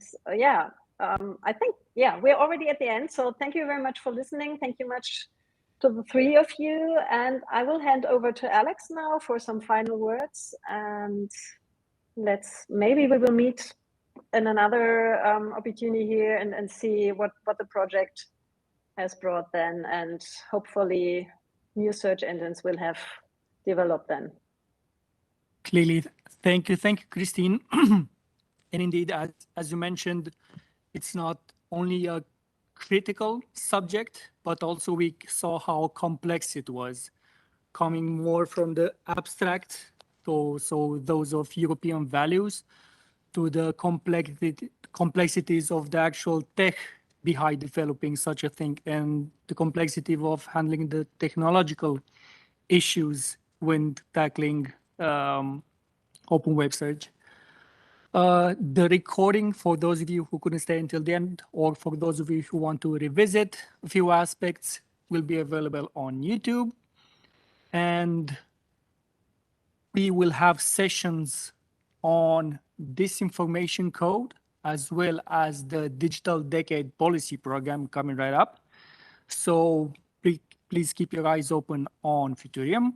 I think, we're already at the end. So thank you very much for listening. Thank you much to the three of you. And I will hand over to Alex now for some final words. And maybe we will meet in another opportunity here and see what the project has brought then, and hopefully new search engines will have developed then.
Clearly, thank you, Christine. And indeed, as you mentioned, it's not only a critical subject, but also we saw how complex it was, coming more from the abstract, so those of European values, to the complexities of the actual tech behind developing such a thing, and the complexity of handling the technological issues when tackling open web search. The recording, for those of you who couldn't stay until the end, or for those of you who want to revisit a few aspects, will be available on YouTube. And we will have sessions on disinformation code, as well as the Digital Decade Policy Program coming right up. So please keep your eyes open on Futurium.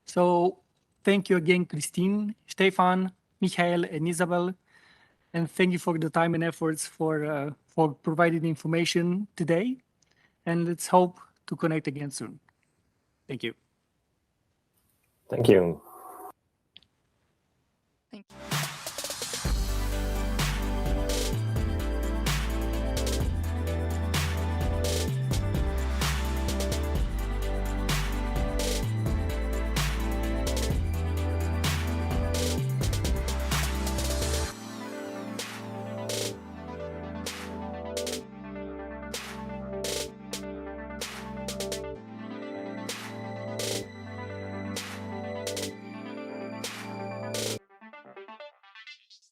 So thank you again, Christine, Stefan, Michael, and Isabel. And thank you for the time and efforts for providing the information today. And let's hope to connect again soon. Thank you.
Thank you.